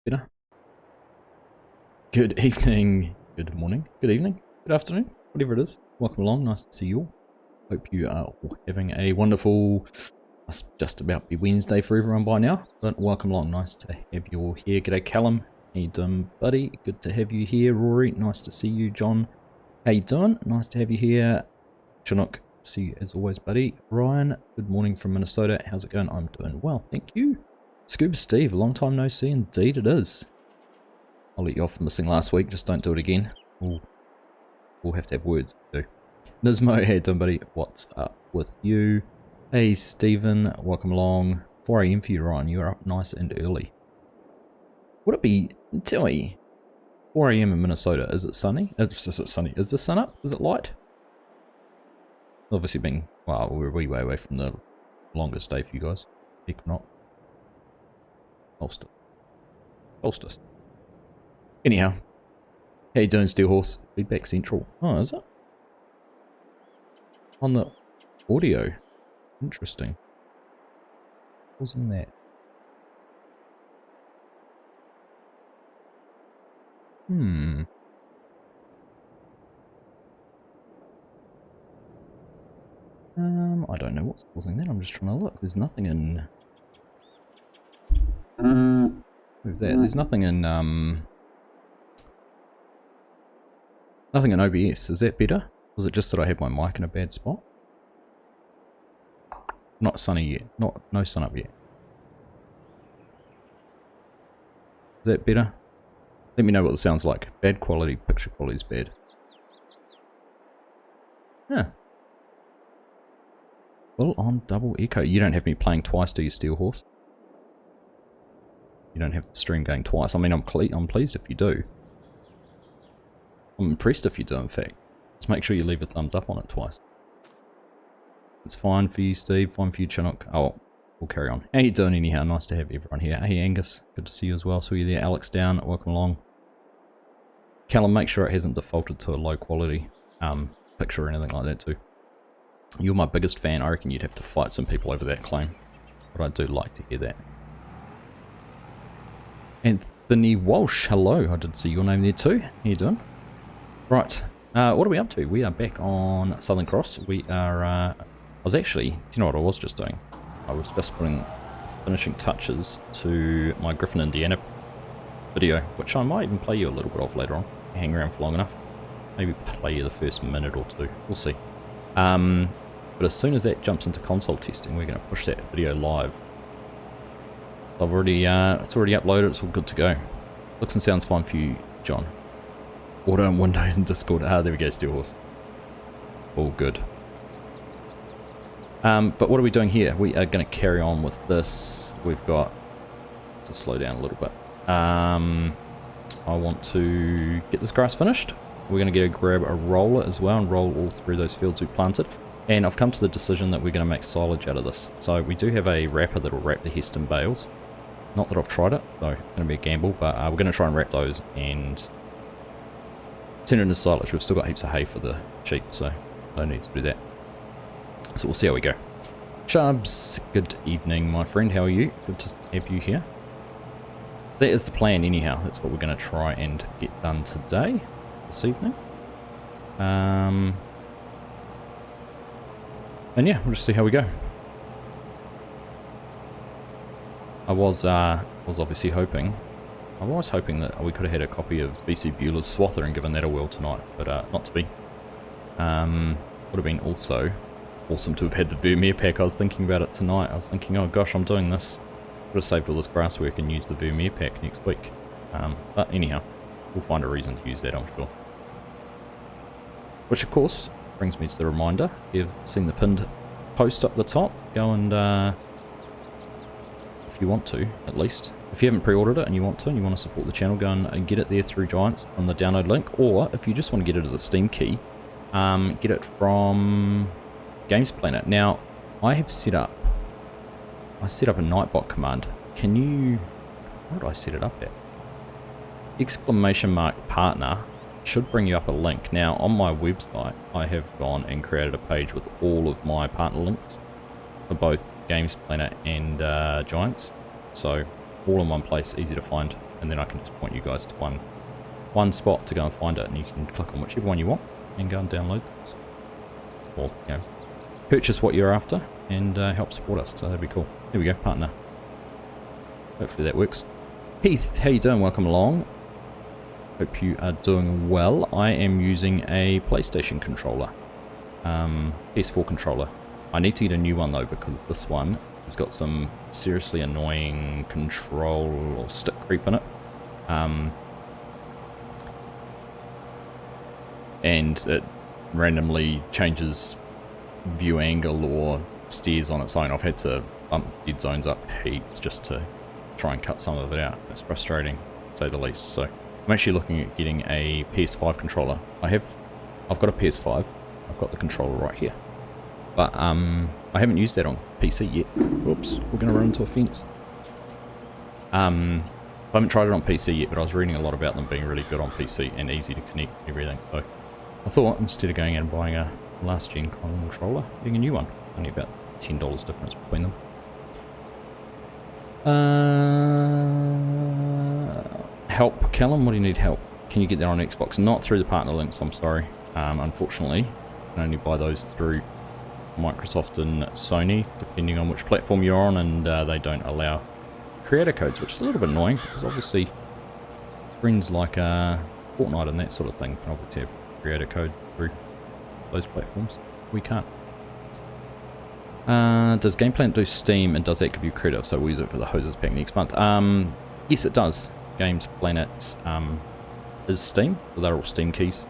Better. Good evening, good morning, good evening, good afternoon, whatever it is. Welcome along, nice to see you all. Hope you are all having a wonderful, must just about be Wednesday for everyone by now, but welcome along, nice to have you all here. G'day Callum, how you doing buddy? Good to have you here. Rory, nice to see you. John, how you doing? Nice to have you here. Chinook, see you as always buddy. Ryan, good morning from Minnesota, how's it going? I'm doing well, thank you. Scuba Steve, a long time no see, indeed it is. I'll let you off for missing last week, just don't do it again. We'll have to have words too. Nismo, hey doing buddy, what's up with you? Hey Stephen, welcome along. 4 AM for you Ryan, you're up nice and early. Would it be, tell me, 4 AM in Minnesota, is it sunny? Is it sunny? Is the sun up? Is it light? Obviously being, well, we're way away from the longest day for you guys. Equinox. Solstice. Anyhow, how you doing, Steel Horse? Feedback Central. Oh, is it? On the audio. Interesting. Wasn't that? I don't know what's causing that. I'm just trying to look. There's nothing in... Move that. There's nothing in, nothing in OBS. Is that better? Was it just that I had my mic in a bad spot? Not sunny yet. No sun up yet. Is that better? Let me know what it sounds like. Bad quality. Picture quality is bad. Yeah. Full on double echo. You don't have me playing twice, do you, Steel Horse? You don't have the stream going twice. I mean, I'm pleased if you do. I'm impressed if you do, in fact. Just make sure you leave a thumbs up on it twice. It's fine for you, Steve. Fine for you, Chinook. Oh, we'll carry on. How you doing anyhow? Nice to have everyone here. Hey, Angus. Good to see you as well. Saw you there. Alex down. Welcome along. Callum, make sure it hasn't defaulted to a low quality picture or anything like that too. You're my biggest fan. I reckon you'd have to fight some people over that claim. But I do like to hear that. Anthony Walsh, hello. I did see your name there too. How you doing? Right. What are we up to? We are back on Southern Cross. We are... I was actually... Do you know what I was just doing? I was just putting finishing touches to my Griffin, Indiana video, which I might even play you a little bit of later on. Hang around for long enough. Maybe play you the first minute or two. We'll see. But as soon as that jumps into console testing, we're going to push that video live. I've already, it's already uploaded, it's all good to go. Looks and sounds fine for you, John. Auto and Windows and Discord. Ah, there we go, Steel Horse. All good. But what are we doing here? We are going to carry on with this. We've got to slow down a little bit. I want to get this grass finished. We're going to grab a roller as well and roll all through those fields we planted. And I've come to the decision that we're going to make silage out of this. So we do have a wrapper that will wrap the Heston bales. Not that I've tried it, so it's going to be a gamble, but we're going to try and wrap those and turn it into silage. We've still got heaps of hay for the sheep, so no need to do that. So we'll see how we go. Chubbs, good evening, my friend. How are you? Good to have you here. That is the plan anyhow. That's what we're going to try and get done today, this evening. And yeah, we'll just see how we go. I was obviously hoping, that we could have had a copy of BC Bueller's Swather and given that a whirl tonight, but not to be. Would have been also awesome to have had the Vermeer pack. I was thinking about it tonight. I was thinking, oh gosh, I'm doing this. Would have saved all this grass work and used the Vermeer pack next week. But anyhow, we'll find a reason to use that, I'm sure. Which of course brings me to the reminder. You've seen the pinned post up the top. Go and, if you want to, at least. If you haven't pre-ordered it and you want to support the channel, go and get it there through Giants on the download link. Or if you just want to get it as a Steam key, get it from Games Planet. Now, I set up a Nightbot command. Can you... What did I set it up at? ! Partner should bring you up a link. Now, on my website, I have gone and created a page with all of my partner links for both Games Planet and Giants. So, all in one place, easy to find. and then I can just point you guys to one spot to go and find it, and you can click on whichever one you want and go and download this, or purchase what you're after and help support us. So that'd be cool. There we go, partner. Hopefully that works. Heath, how you doing? Welcome along. Hope you are doing well. I am using a PlayStation controller, PS4 controller. I need to get a new one though, because this one has got some seriously annoying control or stick creep in it. And it randomly changes view angle or steers on its own. I've had to bump dead zones up heaps just to try and cut some of it out. It's frustrating, to say the least. So I'm actually looking at getting a PS5 controller. I've got a PS5. I've got the controller right here, but I haven't used that on PC yet. Oops, we're going to run into a fence. I haven't tried it on PC yet, but I was reading a lot about them being really good on PC and easy to connect and everything. So I thought, instead of going out and buying a last gen controller, getting a new one. Only about $10 difference between them. Help, Callum, what do you need help? Can you get that on Xbox? Not through the partner links, I'm sorry. Unfortunately, you can only buy those through Microsoft and Sony, depending on which platform you're on, and they don't allow creator codes, which is a little bit annoying, because obviously friends like Fortnite and that sort of thing can obviously have creator code through those platforms. We can't. Does Game Planet do Steam, and does that give you credit? So we'll use it for the hoses pack next month. Yes, it does. Games Planet is Steam, so they're all Steam keys,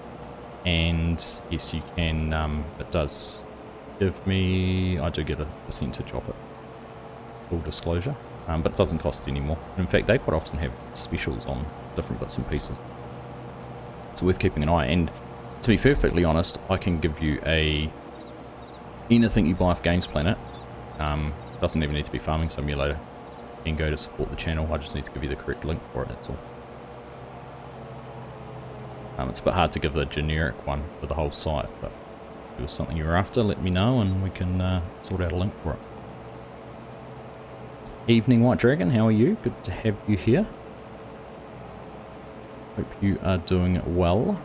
and yes, you can. It does give me. I do get a percentage of it. Full disclosure, but it doesn't cost any more. In fact, they quite often have specials on different bits and pieces. It's worth keeping an eye. And to be perfectly honest, I can give you anything you buy off Games Planet. Doesn't even need to be Farming Simulator. You can go to support the channel. I just need to give you the correct link for it, that's all. It's a bit hard to give a generic one for the whole site, but if it was something you were after, let me know and we can sort out a link for it. Evening, White Dragon, how are you? Good to have you here. Hope you are doing well.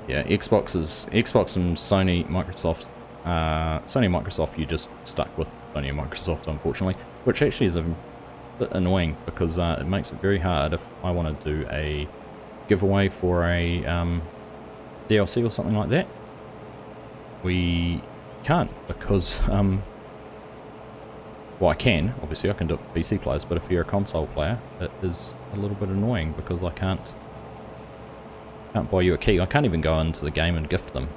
Yeah, Xbox and Sony, Microsoft. Sony and Microsoft, you're just stuck with Sony and Microsoft, unfortunately, which actually is a bit annoying, because it makes it very hard if I want to do a giveaway for a DLC or something like that. We can't, because well, I can, obviously I can do it for PC players, but if you're a console player, it is a little bit annoying, because I can't buy you a key. I can't even go into the game and gift them.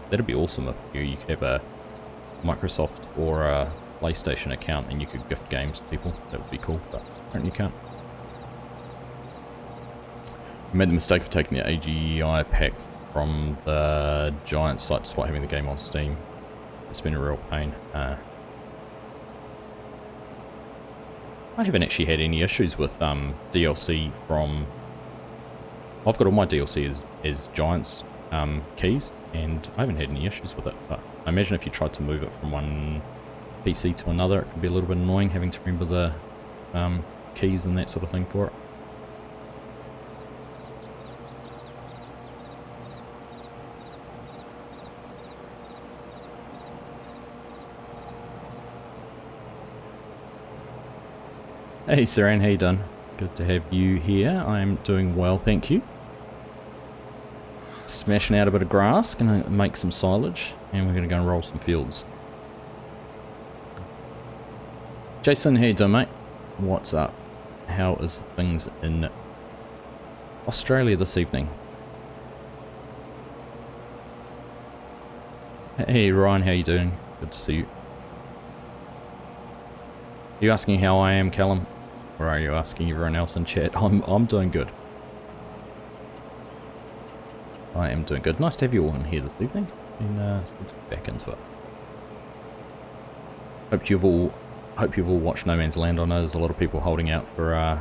That'd be awesome if you could have a Microsoft or a PlayStation account and you could gift games to people. That would be cool, but apparently you can't. I made the mistake of taking the AGI pack from the Giant site despite having the game on Steam. It's been a real pain. I haven't actually had any issues with DLC from... I've got all my DLC as Giant's keys, and I haven't had any issues with it, but I imagine if you tried to move it from one PC to another, it could be a little bit annoying having to remember the keys and that sort of thing for it. Hey Saran, how you doing? Good to have you here. I'm doing well, thank you. Smashing out a bit of grass, gonna make some silage, and we're gonna go and roll some fields. Jason, how you doing, mate? What's up? How is things in Australia this evening? Hey Ryan, how you doing? Good to see you. Are you asking how I am, Callum? Or are you asking everyone else in chat? I'm doing good. I am doing good. Nice to have you all in here this evening. And let's get back into it. Hope you've all watched No Man's Land. I know there's a lot of people holding out for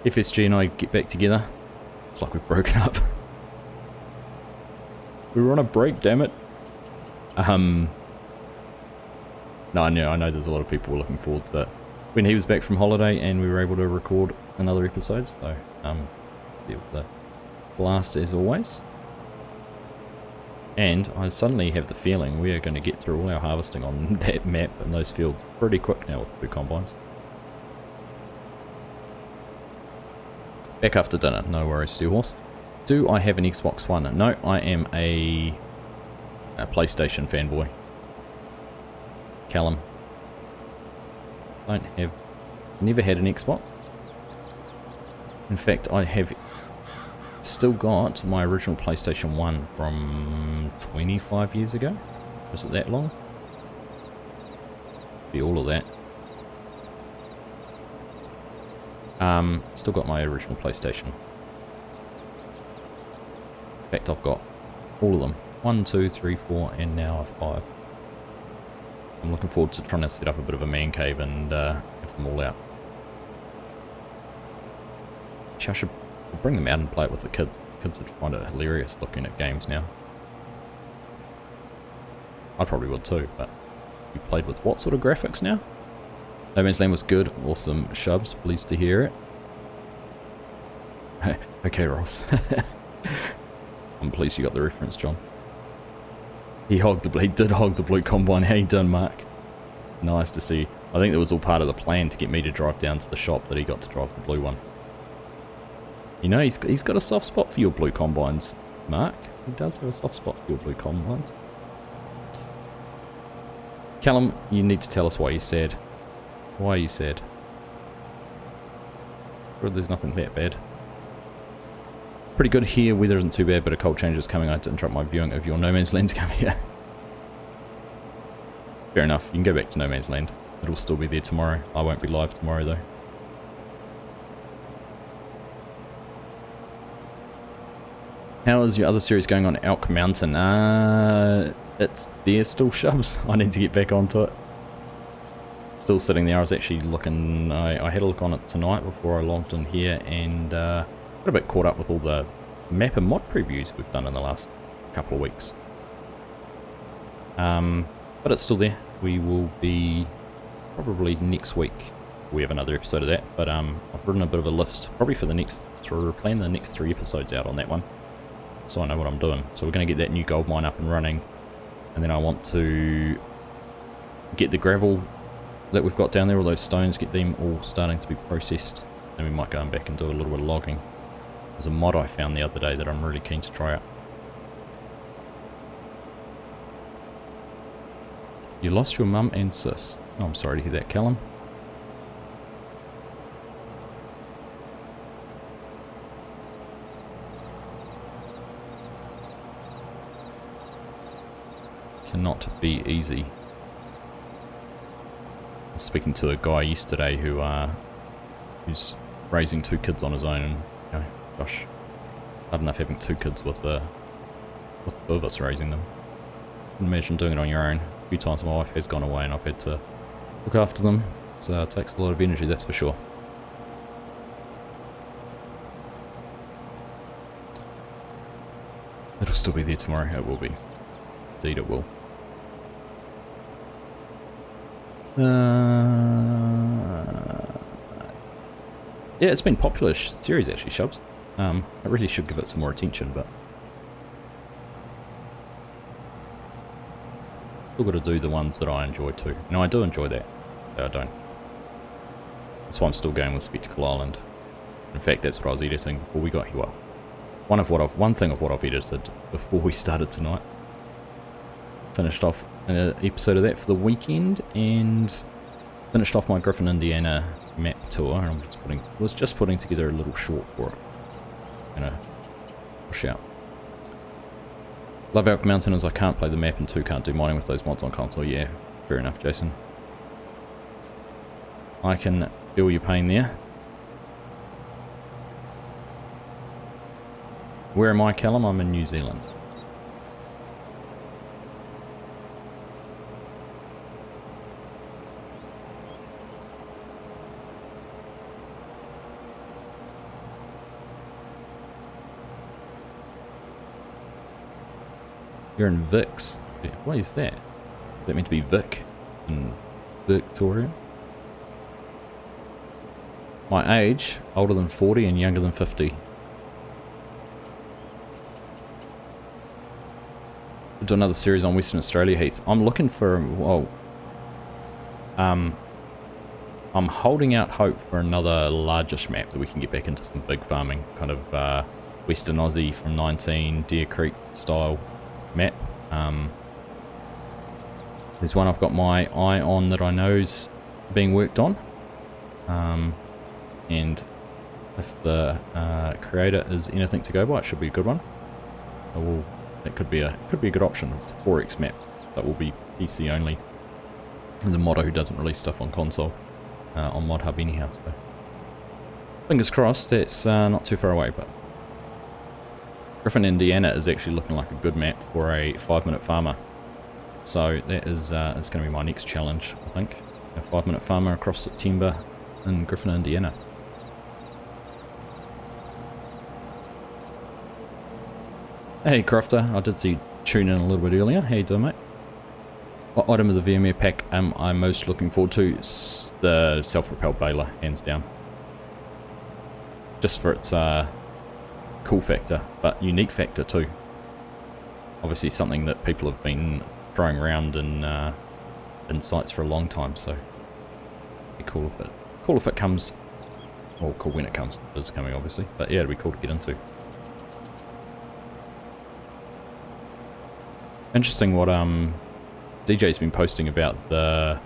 FSG and I get back together. It's like we've broken up. We were on a break, damn it. No, I know there's a lot of people looking forward to it. When he was back from holiday and we were able to record another episode, so it was a blast as always. And I suddenly have the feeling we are going to get through all our harvesting on that map and those fields pretty quick now with the 2 combines. Back after dinner, no worries, Steelhorse. Do I have an Xbox One? No, I am a PlayStation fanboy. Callum. Never had an Xbox. In fact, I have still got my original PlayStation 1 from 25 years ago. Was it that long? Be all of that. Still got my original PlayStation. In fact, I've got all of them. 1, 2, 3, 4, and now a 5. I'm looking forward to trying to set up a bit of a man cave and have them all out. Actually, I should bring them out and play it with the kids. Kids would find it hilarious looking at games now. I probably would too, but you played with what sort of graphics now? No Man's Land was good. Awesome shubs. Pleased to hear it. Okay, Ross. I'm pleased you got the reference, John. He did hog the blue combine. How you done, Mark? Nice to see. I think that was all part of the plan to get me to drive down to the shop that he got to drive the blue one. You know, he's got a soft spot for your blue combines, Mark. He does have a soft spot for your blue combines. Callum, you need to tell us why you're sad. Why are you sad? Sure, there's nothing that bad. Pretty good here, weather isn't too bad, but a cold change is coming. I had to interrupt my viewing of your No Man's Land to come here. Fair enough, you can go back to No Man's Land. It'll still be there tomorrow. I won't be live tomorrow though. How is your other series going on Elk Mountain? It's there still, Shubs. I need to get back onto it. Still sitting there. I was actually looking, I had a look on it tonight before I logged in here, and got a bit caught up with all the map and mod previews we've done in the last couple of weeks. But it's still there. We will be probably next week. We have another episode of that, but I've written a bit of a list, probably for the next, plan the next 3 episodes out on that one, so I know what I'm doing. So we're going to get that new gold mine up and running, and then I want to get the gravel that we've got down there, all those stones, get them all starting to be processed, and we might go back and do a little bit of logging. There's a mod I found the other day that I'm really keen to try out. You lost your mum and sis. Oh, I'm sorry to hear that, Callum. Cannot be easy. I was speaking to a guy yesterday who's raising 2 kids on his own, and you know, gosh, hard enough having 2 kids with 2 of us raising them. Imagine doing it on your own. A few times my wife has gone away and I've had to look after them. It takes a lot of energy, that's for sure. It'll still be there tomorrow. It will be. Indeed it will. Yeah, it's been a popular series actually, Shubs. I really should give it some more attention, but still got to do the ones that I enjoy too. No, I do enjoy that. I don't. That's why I'm still going with Spectacle Island. In fact, that's what I was editing before we got here. Well, one thing of what I've edited before we started tonight. Finished off an episode of that for the weekend, and finished off my Griffin, Indiana map tour, and was just putting together a little short for it. Gonna push out. Love Elk Mountain as I can't play the map and 2 can't do mining with those mods on console. Yeah, fair enough, Jason. I can feel your pain there. Where am I, Callum? I'm in New Zealand. You're in Vix. What is that? Is that meant to be Vic in Victoria. My age, older than 40 and younger than 50. Do another series on Western Australia, Heath. I'm looking for, well, I'm holding out hope for another largish map that we can get back into some big farming, kind of Western Aussie from 19, Deer Creek style map. There's one I've got my eye on that I know's being worked on, and if the creator is anything to go by, it should be a good one. It could be a good option. It's a 4x map that will be PC only. There's a modder who doesn't release stuff on console, on Mod Hub anyhow. So fingers crossed that's not too far away. But Griffin, Indiana is actually looking like a good map for a 5-minute farmer. So that is going to be my next challenge, I think. A 5-minute farmer across September in Griffin, Indiana. Hey Crofter, I did see you tune in a little bit earlier. How you doing, mate? What item of the VMware pack am I most looking forward to? It's the self-propelled baler, hands down. Just for its cool factor, but unique factor too. Obviously something that people have been throwing around in sites for a long time, so it'd be cool if it comes. Well, cool when it comes. It is coming, obviously, but yeah, it'd be cool to get into. Interesting what DJ's been posting about the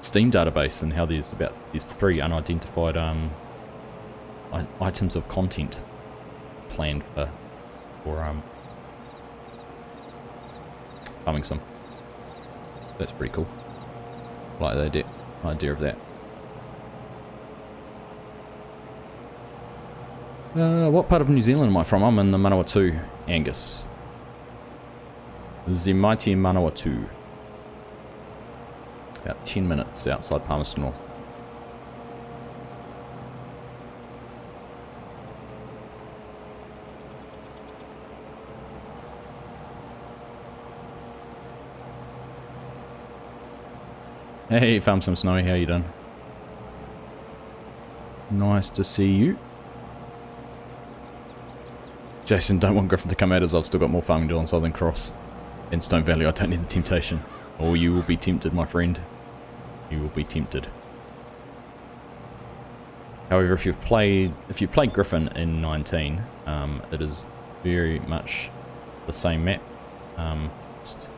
Steam database and how there's 3 unidentified items of content planned for farming sim. That's pretty cool. I like the idea of that. What part of New Zealand am I from? I'm in the Manawatu, Angus. The mighty Manawatu. About 10 minutes outside Palmerston North. Hey, Farm Sim Snowy, how you doing? Nice to see you. Jason, don't want Griffin to come out as I've still got more farming to do on Southern Cross. In Stone Valley, I don't need the temptation. Or you will be tempted, my friend. You will be tempted. However, if you've played Griffin in 19, it is very much the same map. Just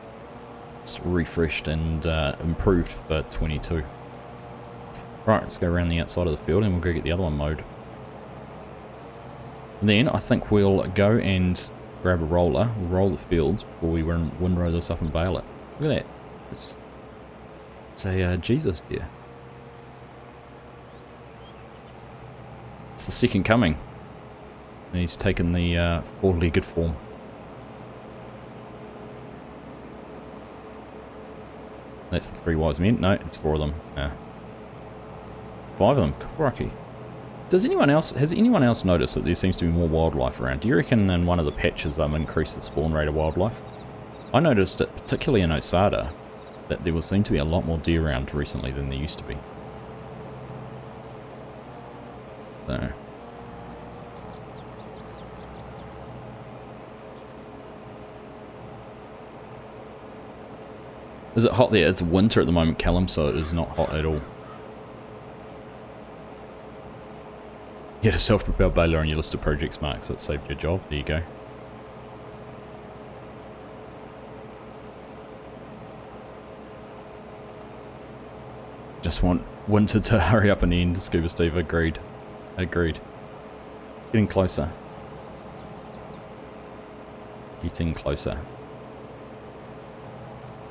refreshed and improved for 22. Right, let's go around the outside of the field and we'll go get the other one mowed. And then I think we'll go and grab a roller, we'll roll the fields before we windrow this up and bale it. Look at that. It's a Jesus deer. It's the second coming. And he's taken the 4-legged form. That's the 3 wise men. No, it's 4 of them. 5 of them. Crikey. Has anyone else noticed that there seems to be more wildlife around? Do you reckon in one of the patches increase the spawn rate of wildlife? I noticed it particularly in Osada that there seem to be a lot more deer around recently than there used to be. So. Is it hot there? It's winter at the moment, Callum, so it is not hot at all. You had a self-propelled baler on your list of projects, Mark, so it saved your job. There you go. Just want winter to hurry up and end, Scuba Steve. Agreed. Agreed. Getting closer. Getting closer.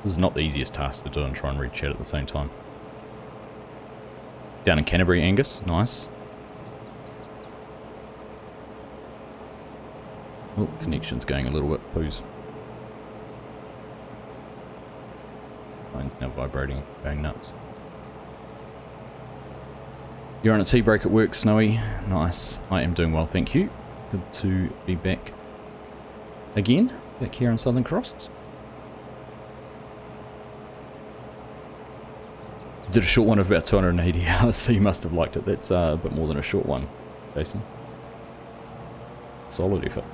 This is not the easiest task to do and try and read chat at the same time. Down in Canterbury, Angus. Nice. Oh, connection's going a little bit, please. Phone's now vibrating, going nuts. You're on a tea break at work, Snowy. Nice. I am doing well, thank you. Good to be back again back here in Southern Cross. Did a short one of about 280 hours, so you must have liked it. That's a bit more than a short one, Jason. Solid effort.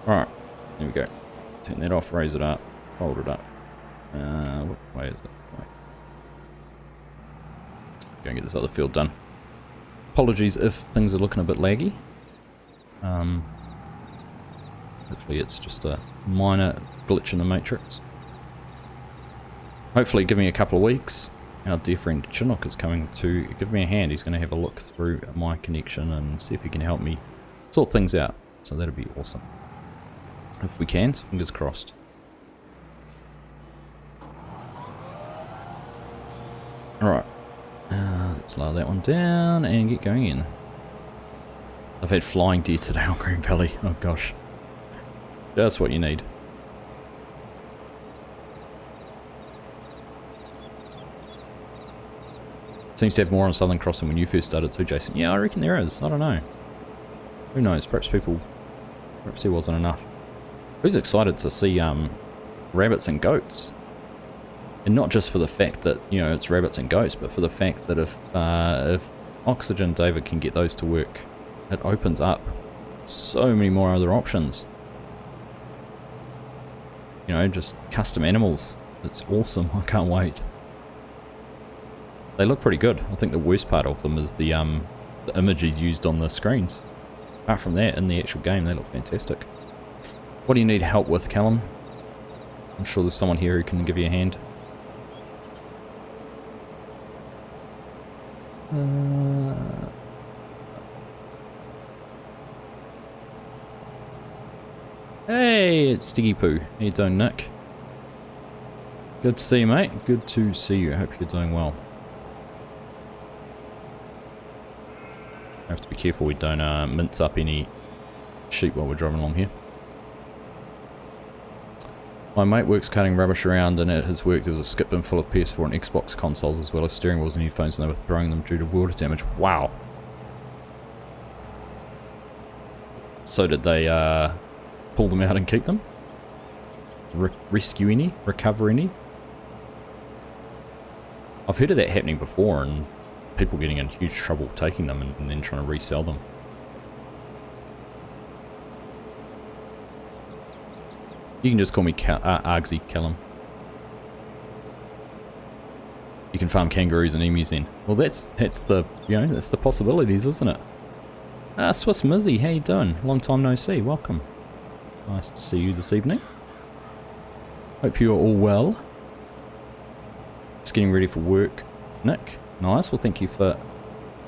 Alright, there we go. Turn that off, raise it up, fold it up. What way is it? Right. Go and get this other field done. Apologies if things are looking a bit laggy. Hopefully it's just a minor glitch in the matrix. Hopefully give me a couple of weeks. Our dear friend Chinook is coming to give me a hand. He's going to have a look through my connection and see if he can help me sort things out. So that'll be awesome. If we can, so fingers crossed. Alright. Let's lower that one down and get going in. I've had flying deer today on Green Valley. Oh gosh. Just what you need. Seems to have more on Southern Cross than when you first started too, Jason. Yeah, I reckon there is. I don't know. Who knows? Perhaps there wasn't enough. Who's excited to see rabbits and goats? And not just for the fact that, you know, it's rabbits and goats, but for the fact that if Oxygen David can get those to work, it opens up so many more other options. You know, just custom animals. It's awesome. I can't wait. They look pretty good. I think the worst part of them is the images used on the screens. Apart from that, in the actual game, they look fantastic. What do you need help with, Callum? I'm sure there's someone here who can give you a hand. Hey, it's Stiggy Poo. How you doing, Nick? Good to see you, mate. Good to see you. I hope you're doing well. I have to be careful we don't mince up any sheep while we're driving along here. My mate works carting rubbish around, and at his work there was a skip bin full of PS4 and Xbox consoles as well as steering wheels and headphones, and they were throwing them due to water damage. Wow. So did they pull them out and keep them? Rescue any? Recover any? I've heard of that happening before, and people getting in huge trouble taking them and then trying to resell them. You can just call me Argsy, Callum. You can farm kangaroos and emus then. Well, that's the, you know, that's the possibilities, isn't it? Swiss Mizzy, how you doing? Long time no see. Welcome. Nice to see you this evening. Hope you're all well. Just getting ready for work, Nick. Nice. Well, thank you for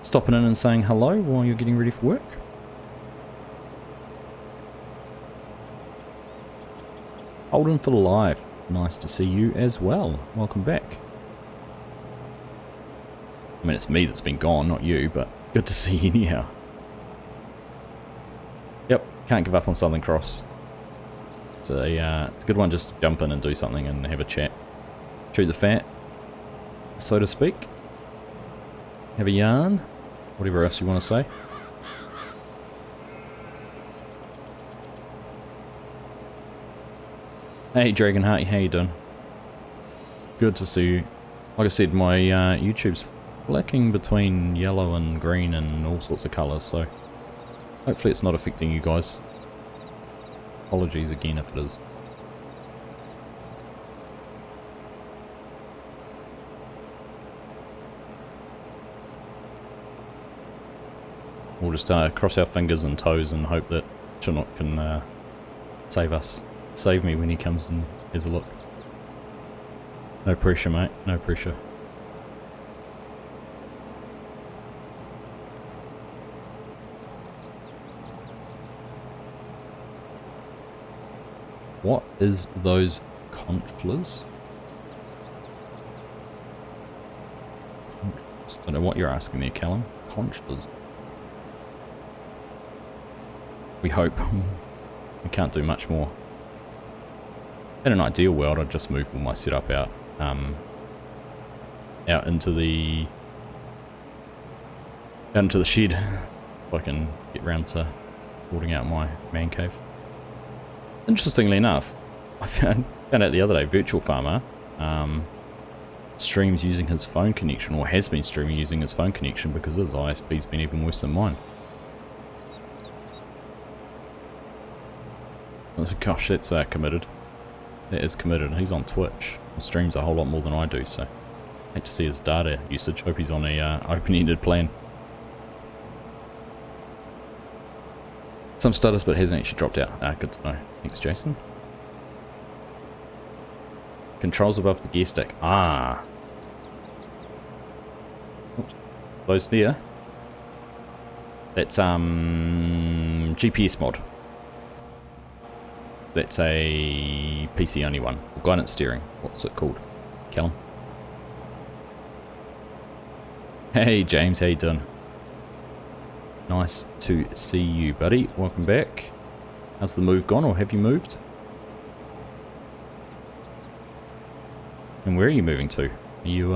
stopping in and saying hello while you're getting ready for work. Holden for life. Nice to see you as well. Welcome back. I mean, it's me that's been gone, not you, but good to see you anyhow. Yep, can't give up on Southern Cross. It's a good one just to jump in and do something and have a chat. Chew the fat, so to speak. Have a yarn. Whatever else you want to say. Hey Dragonheart, how you doing? Good to see you. Like I said, my YouTube's flicking between yellow and green and all sorts of colours, so hopefully it's not affecting you guys. Apologies again if it is. We'll just cross our fingers and toes and hope that Chinook can save us. Save me when he comes and has a look. No pressure, mate. No pressure. What is those conchlas? Don't know what you're asking me, Callum. Conchlas. We hope. We can't do much more. In an ideal world, I'd just move all my setup out, out into the shed, if I can get round to sorting out my man cave. Interestingly enough, I found out the other day, Virtual Farmer streams using his phone connection, or has been streaming using his phone connection, because his ISP's been even worse than mine. Gosh, that's committed. That is committed. He's on Twitch. He streams a whole lot more than I do, so I hate to see his data usage. Hope he's on a open-ended plan. Some status, but hasn't actually dropped out. Ah, good to know. Thanks, Jason. Controls above the gear stick. Ah. Oops. Those there. That's GPS mod. That's a PC only one. Guidance steering. What's it called? Callum. Hey James, how you doing? Nice to see you, buddy. Welcome back. How's the move gone, or have you moved? And where are you moving to? Are you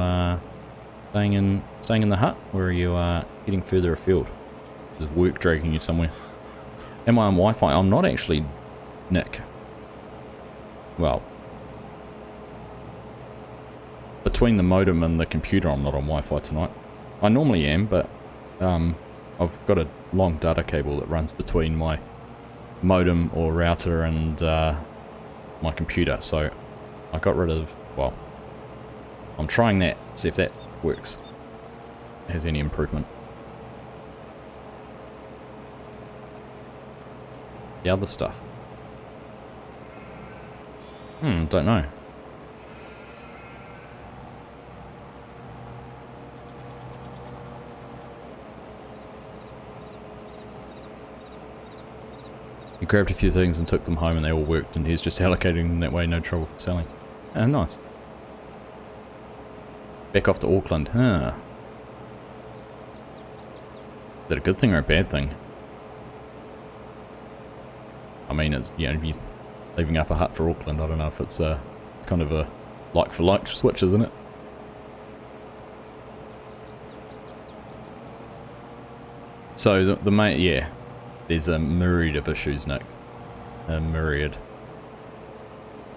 staying in the hut, or are you heading further afield? Is work dragging you somewhere? Am I on Wi-Fi? I'm not actually, Nick. Well, between the modem and the computer, I'm not on Wi-Fi tonight. I normally am, but I've got a long data cable that runs between my modem or router and my computer, so I got rid of, well, I'm trying that, see if that works, has any improvement. The other stuff. Don't know. He grabbed a few things and took them home, and they all worked, and he's just allocating them that way, no trouble for selling. Ah, nice. Back off to Auckland, huh? Is that a good thing or a bad thing? I mean, it's, you know, you're leaving up a hut for Auckland. I don't know if it's kind of a like-for-like switch, isn't it? So the main, yeah, there's a myriad of issues, Nick. A myriad.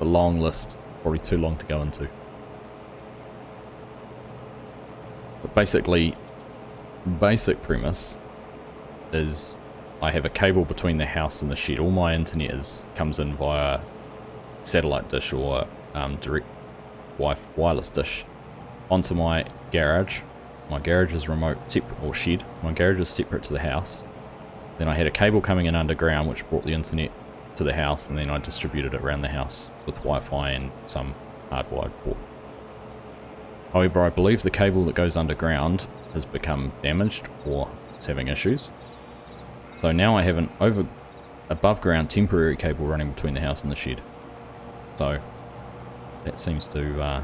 A long list, probably too long to go into. But basically, basic premise is I have a cable between the house and the shed. All my internet comes in via satellite dish or direct wireless dish onto my garage. My garage is remote, separate, or shed. My garage is separate to the house. Then I had a cable coming in underground which brought the internet to the house, and then I distributed it around the house with Wi-Fi and some hardwired port. However, I believe the cable that goes underground has become damaged or is having issues. So now I have an above ground temporary cable running between the house and the shed. So that seems to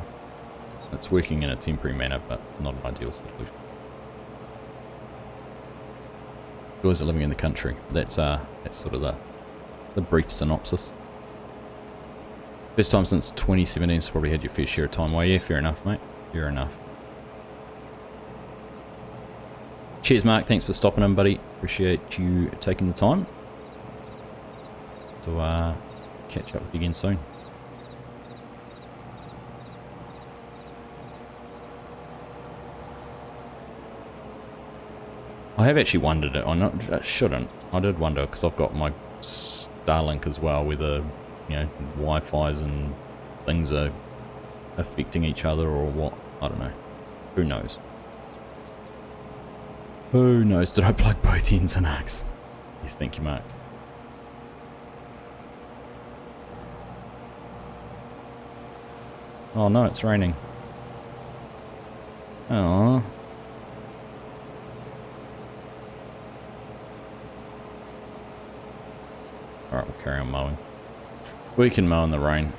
it's working in a temporary manner, but it's not an ideal solution. Guys are living in the country. That's sort of the brief synopsis. First time since 2017, so probably had your fair share of time. Well, yeah, fair enough, mate. Fair enough. Cheers, Mark. Thanks for stopping in, buddy. Appreciate you taking the time to catch up with you again soon. I have actually wondered it. I shouldn't. I did wonder, because I've got my Starlink as well, whether, you know, Wi-Fi's and things are affecting each other or what. I don't know. Who knows? Who knows? Did I plug both ends in Args? Yes, thank you, Mark. Oh no, it's raining. Oh. Alright, we'll carry on mowing. We can mow in the rain.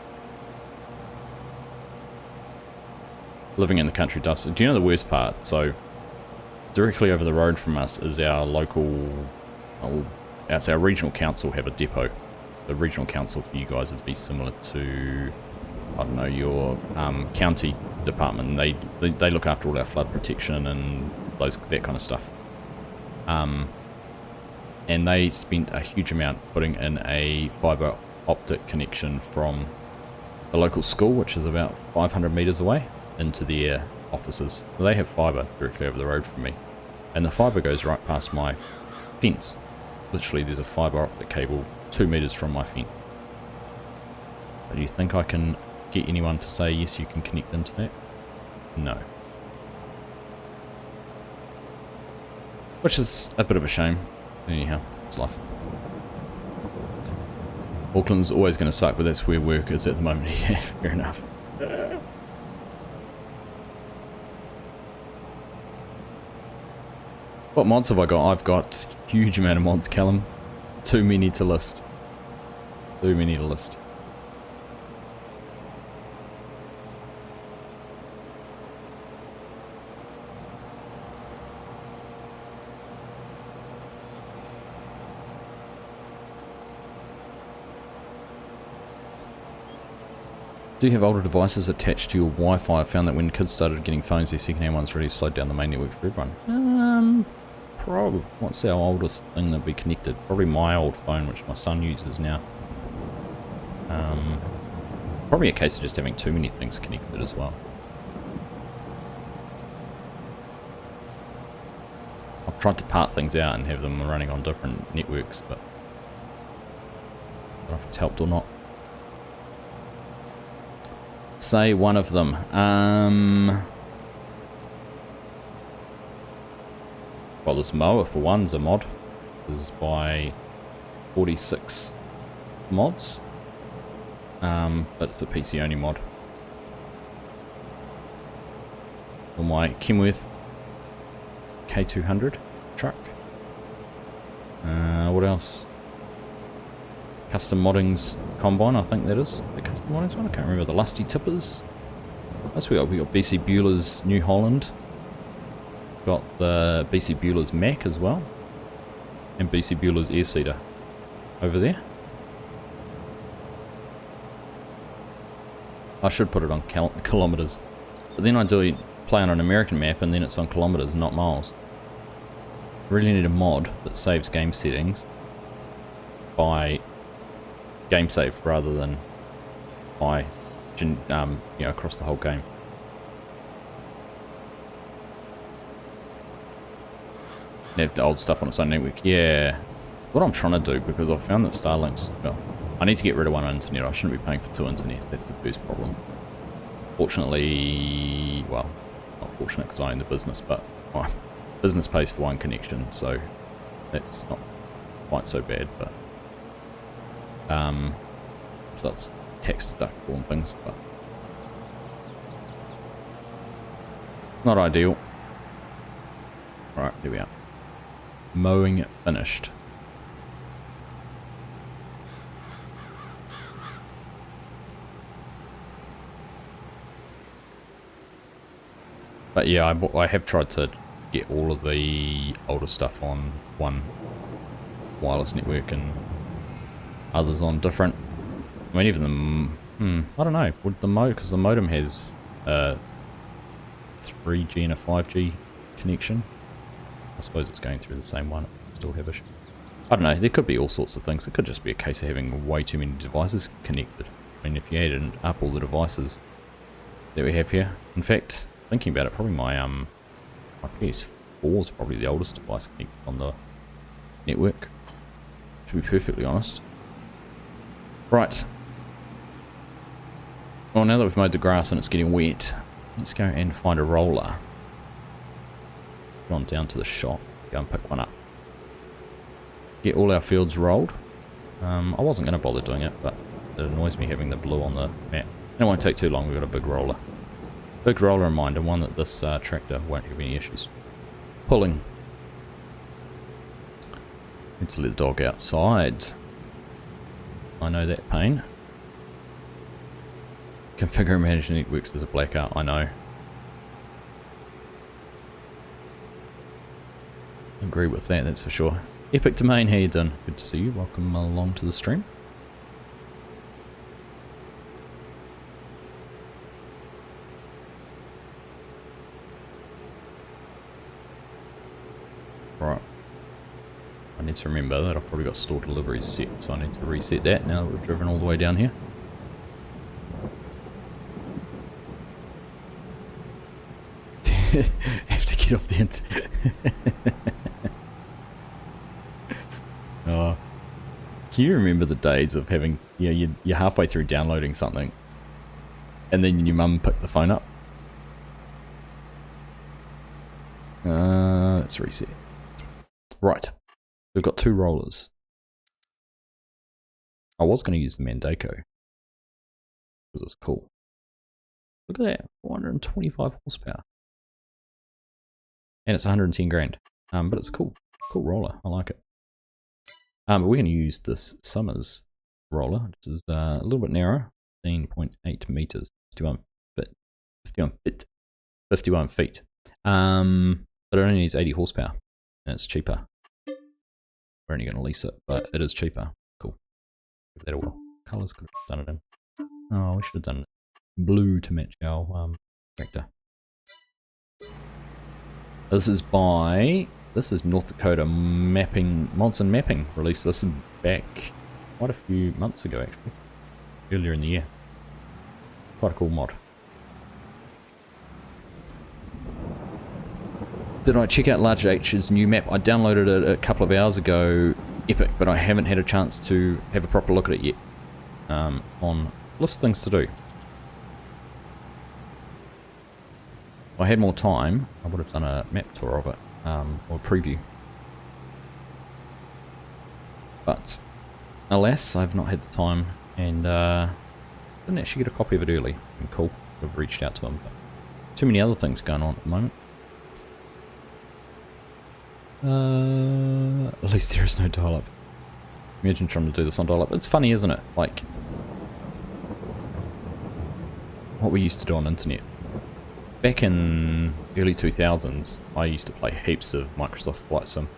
Living in the country does. Do you know the worst part? So, directly over the road from us is our local, it's our regional council have a depot. The regional council for you guys would be similar to, I don't know, your county department. They look after all our flood protection and that kind of stuff. And they spent a huge amount putting in a fibre optic connection from the local school, which is about 500 meters away, into their offices. So they have fibre directly over the road from me, and the fibre goes right past my fence. Literally, there's a fibre optic cable 2 meters from my fence. Do you think I can get anyone to say yes, you can connect into that? No. Which is a bit of a shame. Anyhow, it's life. Auckland's always going to suck, but that's where work is at the moment. Yeah, fair enough. What mods have I got? I've got a huge amount of mods, Callum. Too many to list. Too many to list. Do you have older devices attached to your Wi-Fi? I found that when kids started getting phones, their second-hand ones really slowed down the main network for everyone. Probably. What's our oldest thing that we connected? Probably my old phone, which my son uses now. Probably a case of just having too many things connected as well. I've tried to part things out and have them running on different networks, but I don't know if it's helped or not. Say one of them. Well, this mower for one's a mod. This is by 46 mods. But it's a PC only mod. For my Kenworth K200 truck. What else? Custom Moddings Combine, I think that is. The Custom Moddings one? I can't remember. The Lusty Tippers. That's what we got. BC Bueller's New Holland. Got the BC Bueller's Mac as well. And BC Bueller's Air Seeder over there. I should put it on kilometers. But then I do play on an American map and then it's on kilometers, not miles. I really need a mod that saves game settings by game save rather than by you know, across the whole game. Have the old stuff on its own network. Yeah, what I'm trying to do, because I've found that Starlink's, well, I need to get rid of one internet. I shouldn't be paying for two internets. That's the first problem. Fortunately, well, not fortunate because I own the business, but my business pays for one connection, so that's not quite so bad. But so that's tax deductible and things, but not ideal. Right, here we are. Mowing finished. But yeah, I have tried to get all of the older stuff on one wireless network and others on different. I mean, even the I don't know. Would the because the modem has a 3G and a 5G connection. I suppose it's going through the same one. I still have issues. I don't know. There could be all sorts of things. It could just be a case of having way too many devices connected. I mean, if you added up all the devices that we have here. In fact, thinking about it, probably my PS4 is probably the oldest device connected on the network, to be perfectly honest. Right. Well, now that we've mowed the grass and it's getting wet, let's go and find a roller. On down to the shop, go and pick one up. Get all our fields rolled. I wasn't going to bother doing it, but it annoys me having the blue on the map. And it won't take too long. We've got a big roller. Big roller in mind, and one that this tractor won't have any issues pulling. Need to let the dog outside. I know that pain. Configure and manage networks as a blackout. I know. Agree with that, that's for sure. Epic Domain, how you doing? Good to see you. Welcome along to the stream. Right. I need need to remember that I've probably got store deliveries set, so I need to reset that now that we've driven all the way down here. Have to get off the internet. Oh, can you remember the days of having, you're halfway through downloading something and then your mum picked the phone up? Let's reset. Right, we've got 2 rollers. I was going to use the Mandako because it's cool. Look at that, 425 horsepower. And it's 110 grand. But it's a cool roller. I like it. But we're going to use this Summers roller, which is a little bit narrower, 15.8 meters, 51 feet. But it only needs 80 horsepower, and it's cheaper. We're only going to lease it, but it is cheaper. Cool. Give that a whirl. Colours could have done it in. Oh, we should have done it blue to match our tractor. This is North Dakota Mods and Mapping. Released this back quite a few months ago, actually. Earlier in the year. Quite a cool mod. Did I check out Large H's new map? I downloaded it a couple of hours ago. Epic, but I haven't had a chance to have a proper look at it yet. On list of things to do. If I had more time, I would have done a map tour of it, or a preview. But, alas, I've not had the time, and didn't actually get a copy of it early. And cool, I've reached out to them, but too many other things going on at the moment. At least there is no dial-up. Imagine trying to do this on dial-up. It's funny, isn't it? Like, what we used to do on internet. Back in early 2000s, I used to play heaps of Microsoft Flight Sim.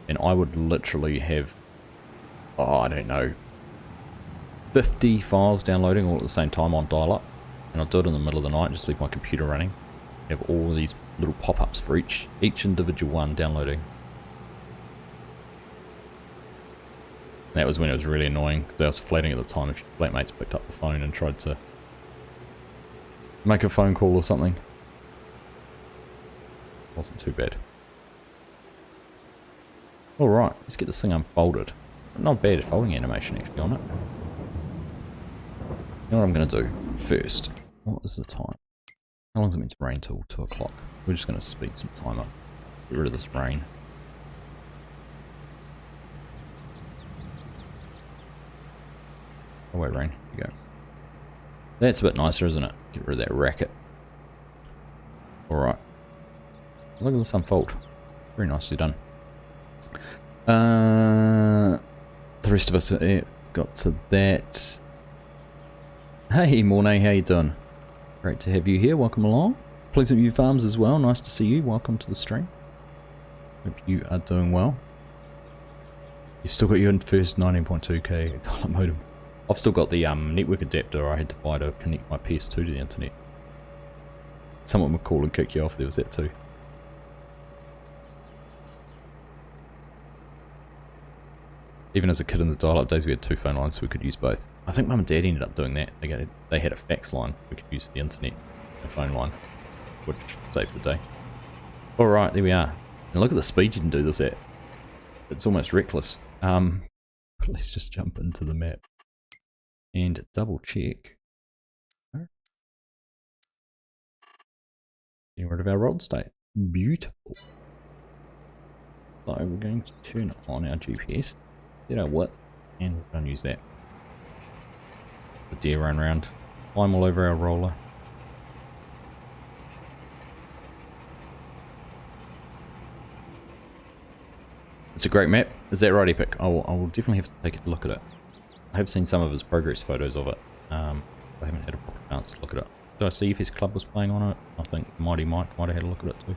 And I would literally have, I don't know, 50 files downloading all at the same time on dial-up. And I'd do it in the middle of the night, just leave my computer running. Have all these little pop-ups for each individual one downloading. That was when it was really annoying, because I was flatting at the time if your flatmates picked up the phone and tried to make a phone call or something. Wasn't too bad. Alright, let's get this thing unfolded. Not bad folding animation actually on it. You know what I'm going to do first? What is the time? How long is it meant to rain till 2 o'clock? We're just going to speed some time up. Get rid of this rain. Oh wait, rain. Here you go. That's a bit nicer, isn't it? Get rid of that racket. Alright. Look at this unfold. Very nicely done. The rest of us got to that. Hey Mornay, how you doing? Great to have you here, welcome along. Pleasant View Farms as well, nice to see you, welcome to the stream. Hope you are doing well. You've still got your first 19.2k dial-up modem. I've still got the network adapter I had to buy to connect my PS2 to the internet. Someone would call and kick you off, there was that too. Even as a kid in the dial-up days we had 2 phone lines so we could use both. I think Mum and Dad ended up doing that. They had a fax line, we could use the internet, a phone line, which saves the day. Alright, there we are. And look at the speed you can do this at. It's almost reckless. Let's just jump into the map and double check. Getting rid of our road state. Beautiful. So we're going to turn on our GPS. Set our width, and we're going to use that. The deer run around, climb all over our roller. It's a great map. Is that right, Epic? I will definitely have to take a look at it. I have seen some of his progress photos of it. I haven't had a proper chance to look at it. Did I see if his club was playing on it? I think Mighty Mike might have had a look at it too.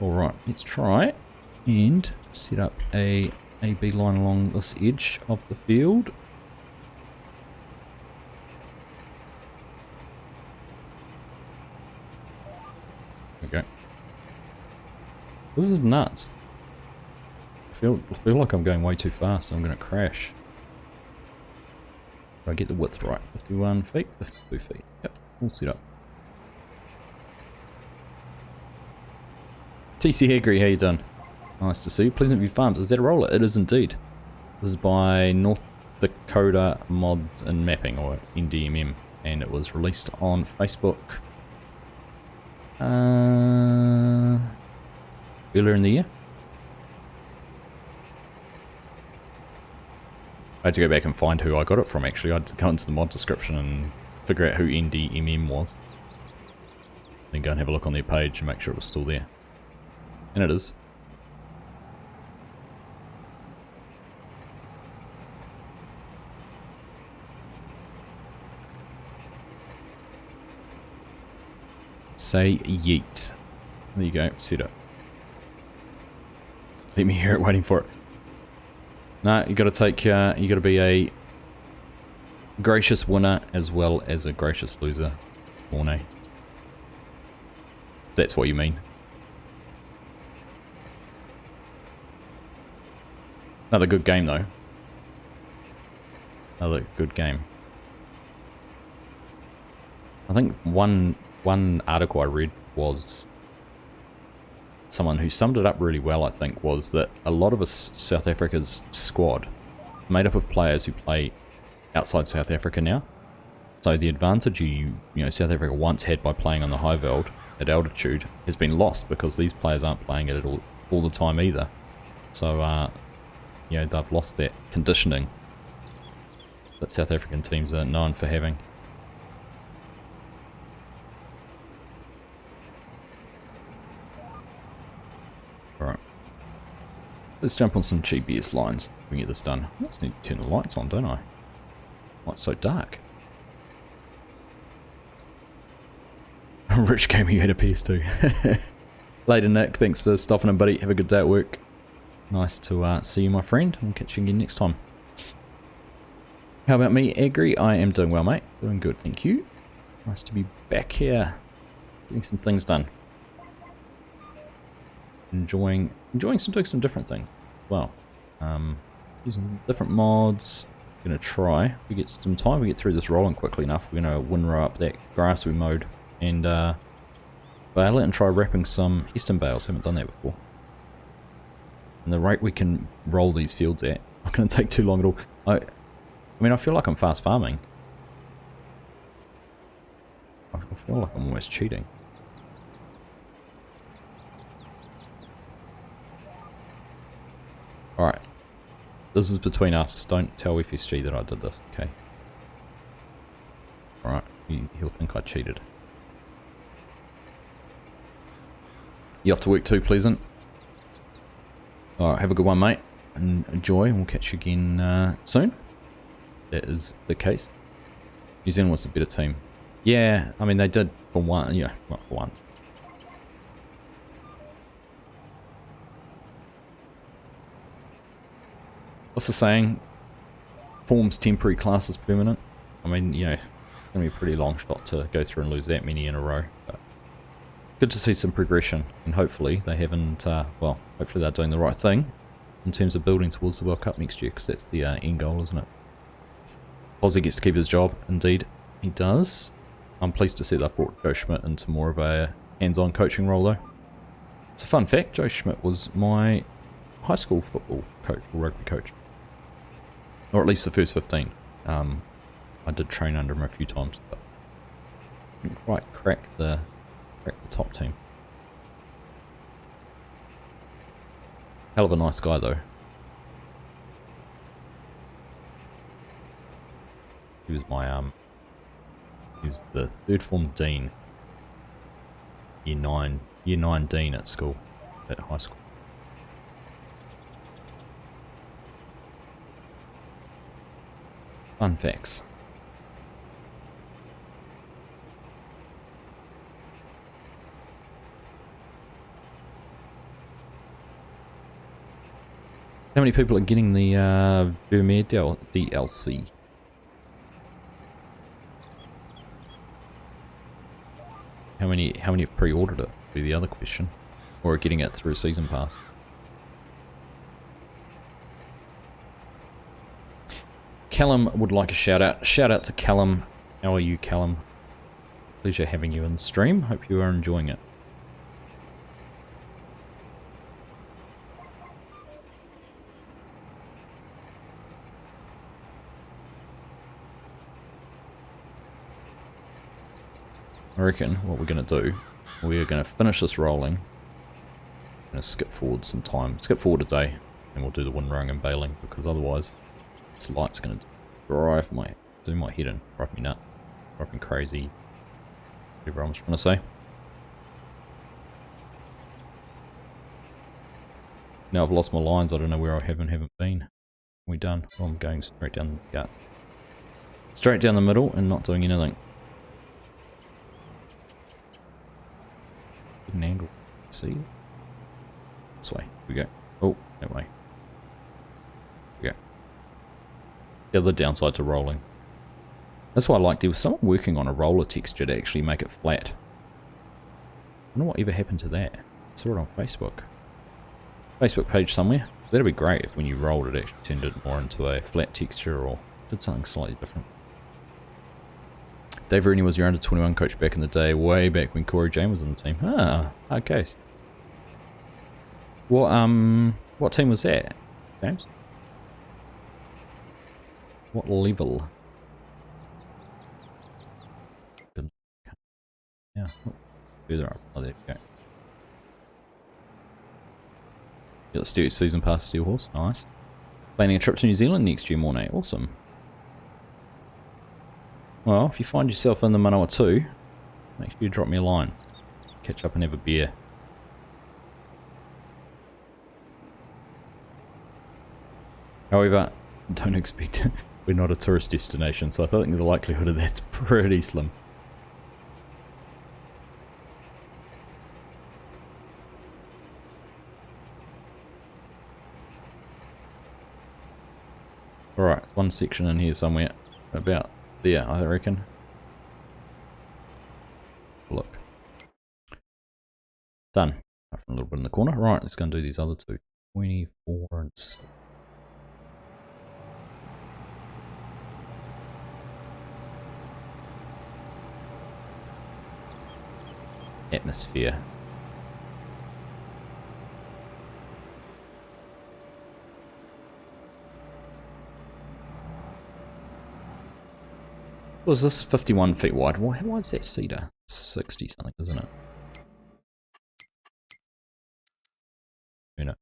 Alright, let's try and set up a AB line along this edge of the field. This is nuts. I feel like I'm going way too fast and I'm going to crash. Did I get the width right? 51 feet? 52 feet. Yep, all set up. TC Hagry, how you done? Nice to see you. Pleasant View Farms, is that a roller? It is indeed. This is by North Dakota Mods and Mapping, or NDMM, and it was released on Facebook earlier in the year. I had to go back and find who I got it from actually. I had to go into the mod description and figure out who NDMM was. Then go and have a look on their page and make sure it was still there. And it is. Say yeet. There you go, set it. Let me hear it waiting for it. No, you gotta take, you gotta be a gracious winner as well as a gracious loser, Mornay. If that's what you mean. Another good game though. Another good game. I think one article I read was someone who summed it up really well, I think, was that a lot of South Africa's squad made up of players who play outside South Africa now. So the advantage you know South Africa once had by playing on the high veld at altitude has been lost because these players aren't playing it all the time either. So you know, they've lost that conditioning that South African teams are known for having. Alright. Let's jump on some GPS lines. We can get this done. I just need to turn the lights on, don't I? Why it's so dark? Rich Gaming had a PS2. Later, Nick. Thanks for stopping in, buddy. Have a good day at work. Nice to see you, my friend. We'll catch you again next time. How about me, Agri? I am doing well, mate. Doing good, thank you. Nice to be back here. Getting some things done. Enjoying doing some different things. Well, using different mods. Gonna try. If we get some time, we get through this rolling quickly enough. We're gonna windrow up that grass we mowed and bale it and try wrapping some Heston bales. Haven't done that before. And the rate we can roll these fields at, not going to take too long at all. I mean, I feel like I'm fast farming. I feel like I'm almost cheating. Alright. This is between us. Don't tell FSG that I did this, okay? Alright, he'll think I cheated. You off to work too, Pleasant? Alright, have a good one, mate, and enjoy, and we'll catch you again soon. That is the case. New Zealand was a better team. Yeah, I mean, they did for one, yeah, not for once. What's the saying? Form's temporary, class is permanent. I mean, you know, it's going to be a pretty long shot to go through and lose that many in a row. But good to see some progression, and hopefully they haven't, well, hopefully they're doing the right thing in terms of building towards the World Cup next year, because that's the end goal, isn't it? Aussie gets to keep his job, indeed he does. I'm pleased to see they've brought Joe Schmidt into more of a hands-on coaching role though. It's a fun fact, Joe Schmidt was my high school football coach, or rugby coach. Or at least the first 15. I did train under him a few times, but didn't quite crack the top team. Hell of a nice guy though. He was my he was the third form dean. Year 9 dean at school, at high school. Fun facts. How many people are getting the Vermeer DLC? How many have pre-ordered it? Would be the other question. Or getting it through Season Pass. Callum would like a shout out. Shout out to Callum. How are you, Callum? Pleasure having you in stream. Hope you are enjoying it. I reckon what we're going to do, we're going to finish this rolling. I'm going to skip forward some time. Skip forward a day, and we'll do the wind rowing and bailing, because otherwise this light's going to drive my head in, drive me nuts, drive me crazy. Whatever I'm trying to say. Now I've lost my lines, I don't know where I have and haven't been. Are we done? Oh, I'm going straight down the guts. Straight down the middle and not doing anything. An angle. See? This way. Here we go. Oh, that way. Here we go. The other downside to rolling. That's why I like there was someone working on a roller texture to actually make it flat. I don't know what ever happened to that. I saw it on Facebook. Facebook page somewhere. That'd be great if when you rolled it actually turned it more into a flat texture or did something slightly different. Dave Rooney was your under 21 coach back in the day, way back when Corey Jane was on the team. Ah, hard case. What team was that, James? What level? Yeah, further up. Oh, there we go. Yeah, let's do season pass Steel Horse. Nice. Planning a trip to New Zealand next year, Mornay. Awesome. Well, if you find yourself in the Manawatu, make sure you drop me a line. Catch up and have a beer. However, don't expect it. We're not a tourist destination, so I think the likelihood of that's pretty slim. Alright, one section in here somewhere. About there, I reckon. Look. Done. Apart from a little bit in the corner. Right, let's go and do these other two. 24 and... Atmosphere. What was this? 51 feet wide. Why is that cedar? 60 something, isn't it? You know,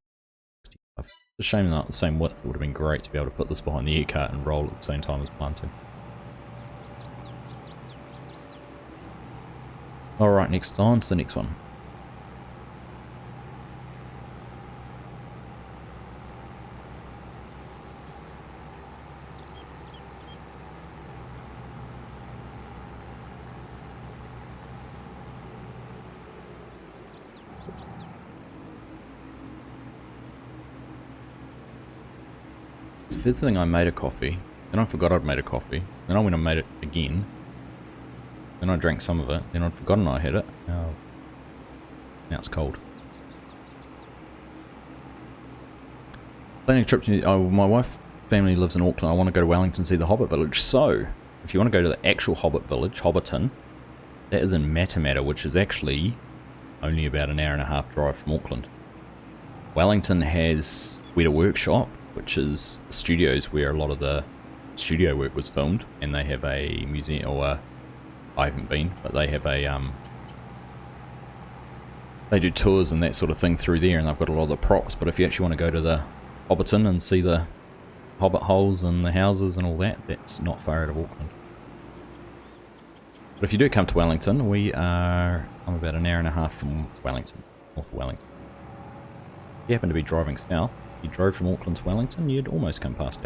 65. It's a shame they're not the same width. It would have been great to be able to put this behind the air cart and roll at the same time as planting. Alright, next on to the next one. First thing I made a coffee, then I forgot I'd made a coffee, then I went and made it again, then I drank some of it, then I'd forgotten I had it, now it's cold. Planning a trip to my wife family lives in Auckland, I want to go to Wellington and see the Hobbit Village, so if you want to go to the actual Hobbit Village, Hobbiton, that is in Matamata, which is actually only about an hour and a half drive from Auckland. Wellington has Weta Workshop, which is studios where a lot of the studio work was filmed, and they have a museum, or I haven't been, but they have a they do tours and that sort of thing through there, and they've got a lot of the props. But if you actually want to go to the Hobbiton and see the Hobbit holes and the houses and all that, that's not far out of Auckland. But if you do come to Wellington, I'm about an hour and a half from Wellington, north of Wellington. If you happen to be driving south, if you drove from Auckland to Wellington, you'd almost come past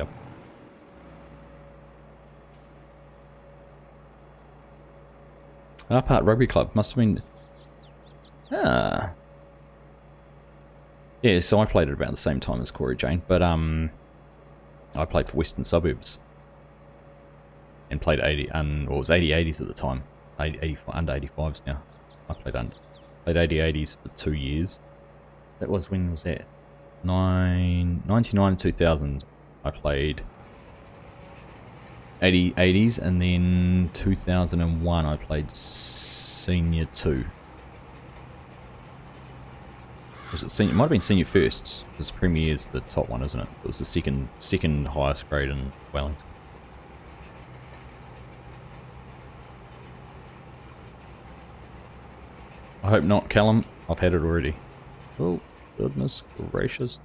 our... Part Rugby Club must have been... Ah. Yeah, so I played at about the same time as Corey Jane, but I played for Western Suburbs. And played 80, it was 80-80s at the time. 80, under 85s now. I played 80-80s for 2 years. That was, when was that? 99 and 2000. I played 80s, and then 2001 I played Senior 2. Was it senior? It might have been Senior Firsts, because Premier is the top one, isn't it? It was the second highest grade in Wellington. I hope not, Callum. I've had it already. Oh, goodness gracious.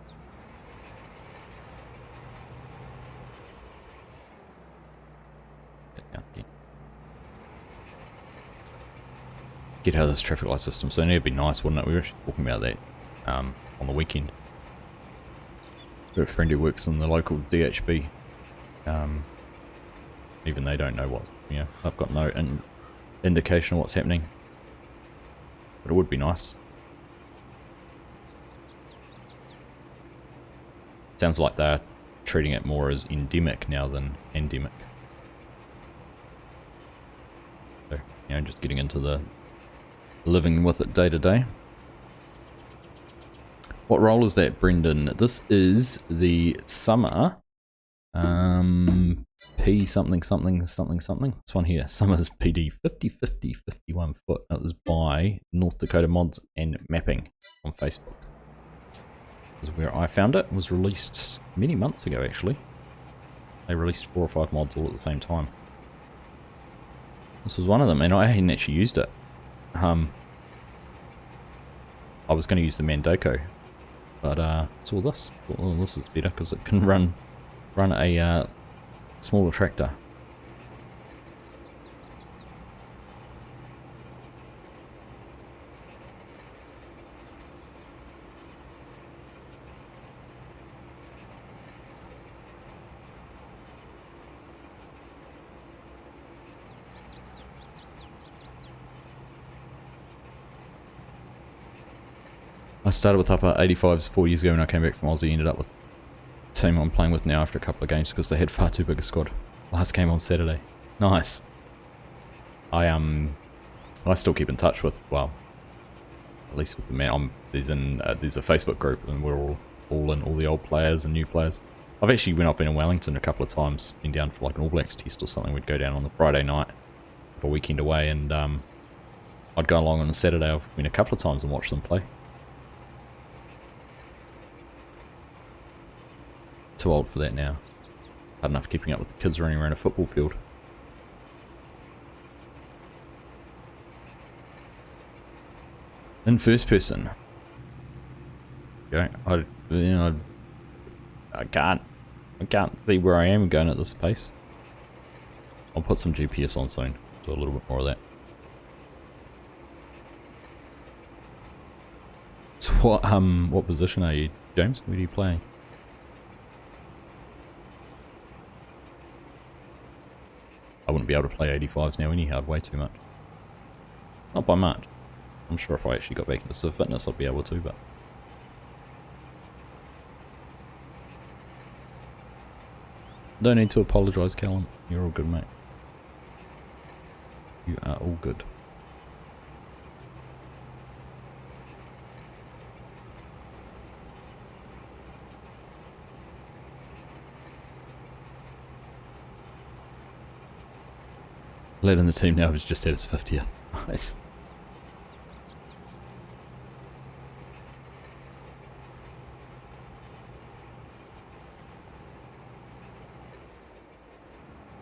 Get out of this traffic light system. So it'd be nice, wouldn't it? We were actually talking about that on the weekend. We've got a friend who works in the local DHB. Even they don't know what, you know, I've got no indication of what's happening. But it would be nice. Sounds like they're treating it more as endemic now than endemic. So, you know, just getting into the living with it day to day. What role is that, Brendan? This is the summer P something something something something. This one here, Summer's PD 5050 51 foot. That was by North Dakota Mods and Mapping on Facebook. This is where I found it. It was released many months ago, actually. They released 4 or 5 mods all at the same time. This was one of them, and I hadn't actually used it. I was going to use the Mandoko, but saw this. Thought, oh, this is better because it can run a smaller tractor. I started with upper 85s 4 years ago when I came back from Aussie. Ended up with the team I'm playing with now after a couple of games because they had far too big a squad. Last game on Saturday. Nice. I still keep in touch with, well, at least with the man. There's a Facebook group and we're all in, all the old players and new players. I've actually, when I've been in Wellington a couple of times, been down for like an All Blacks test or something, we'd go down on the Friday night for a weekend away, and I'd go along on the Saturday. I've been a couple of times and watched them play. Too old for that now. Hard enough keeping up with the kids running around a football field. In first person. Okay, I can't see where I am going at this pace. I'll put some GPS on soon. Do a little bit more of that. So what position are you, James? Where are you playing? I wouldn't be able to play 85s now anyhow, way too much. Not by much. I'm sure if I actually got back into Civ Fitness I'd be able to, but... Don't need to apologise, Callum. You're all good, mate. You are all good. Led in the team now has just had its 50th. Nice.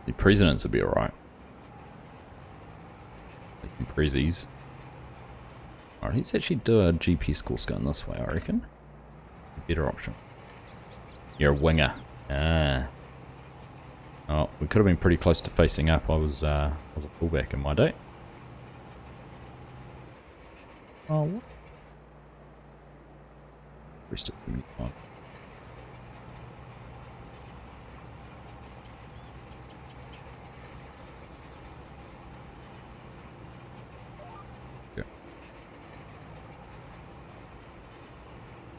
The presidents would be alright. Some prezzies. Alright, let's actually do a GPS course going this way, I reckon. A better option. You're a winger. Ah. Oh, we could have been pretty close to facing up. I was a fullback in my day. Oh, what? Rest of the time. Yeah.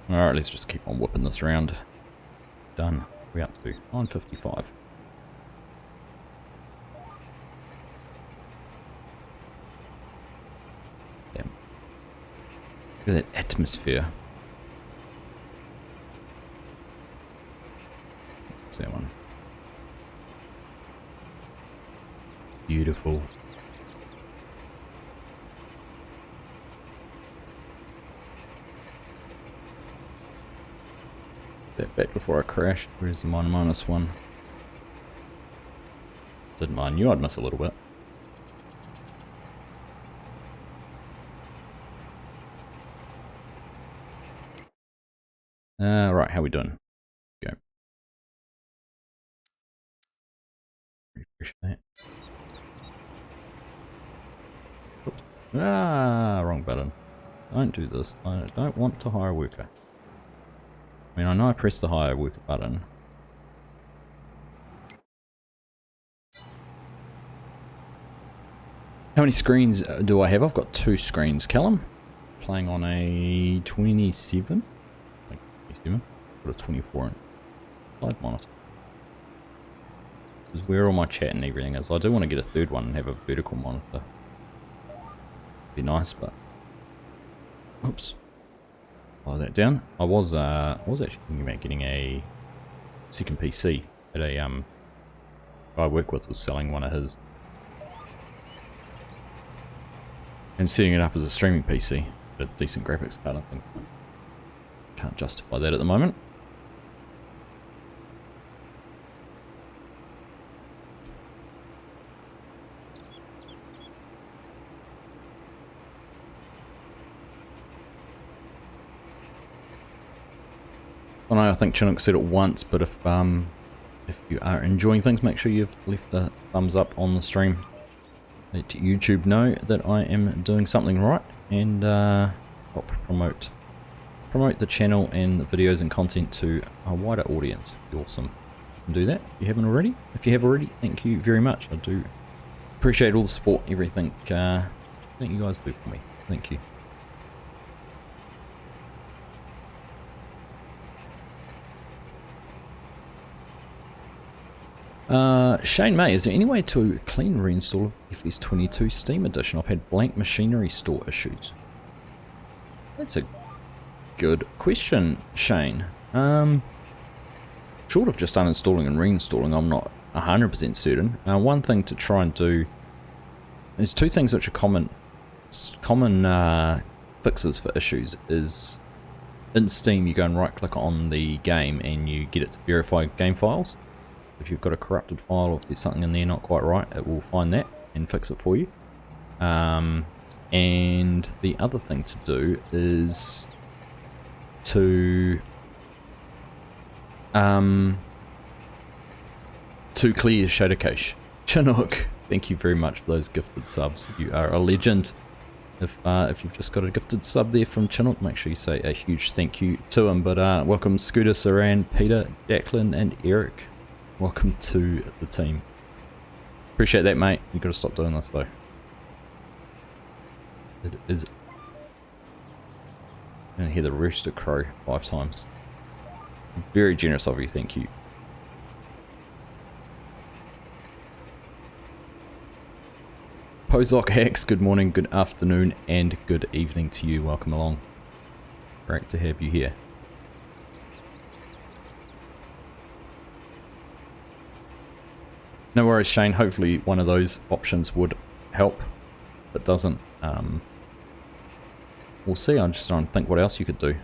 Alright, let's just keep on whipping this around. Done. We're up to 9:55. Look at that atmosphere. What's that one? Beautiful. That back before I crashed. Where's the -1? Didn't mind you, I'd miss a little bit. Right, how we doing? Go. Refresh that. Oops. Ah, wrong button. Don't do this. I don't want to hire a worker. I mean, I know I pressed the hire worker button. How many screens do I have? I've got 2 screens. Callum, playing on a 27? Like 27? Got a 24 inch side monitor. This is where all my chat and everything is. I do want to get a 3rd one and have a vertical monitor. Be nice, but oops. Slow that down. I was actually thinking about getting a 2nd PC. At a guy I work with was selling one of his. And setting it up as a streaming PC, but a decent graphics card, I think. Can't justify that at the moment. I know I think Chinook said it once, but if you are enjoying things, make sure you've left a thumbs up on the stream. Let YouTube know that I am doing something right, and help promote the channel and the videos and content to a wider audience. Be awesome. Do that if you haven't already. If you have already, thank you very much. I do appreciate all the support, everything that you guys do for me. Thank you. Shane May, is there any way to clean reinstall of FS22 Steam Edition? I've had blank machinery store issues. That's a good question, Shane. Short of just uninstalling and reinstalling, I'm not 100% certain. One thing to try and do, there's 2 things which are common fixes for issues. Is in Steam you go and right click on the game and you get it to verify game files. If you've got a corrupted file or if there's something in there not quite right, it will find that and fix it for you. And the other thing to do is to clear shader cache. Chinook, thank you very much for those gifted subs. You are a legend. If you've just got a gifted sub there from Chinook, make sure you say a huge thank you to him. But welcome Scooter, Saran, Peter, Declan and Eric. Welcome to the team. Appreciate that, mate. You've got to stop doing this, though. It is... I'm going to hear the rooster crow 5 times. Very generous of you, thank you. Pozok Hacks, good morning, good afternoon, and good evening to you. Welcome along. Great to have you here. No worries, Shane. Hopefully one of those options would help. If it doesn't, we'll see. I'm just trying to think what else you could do.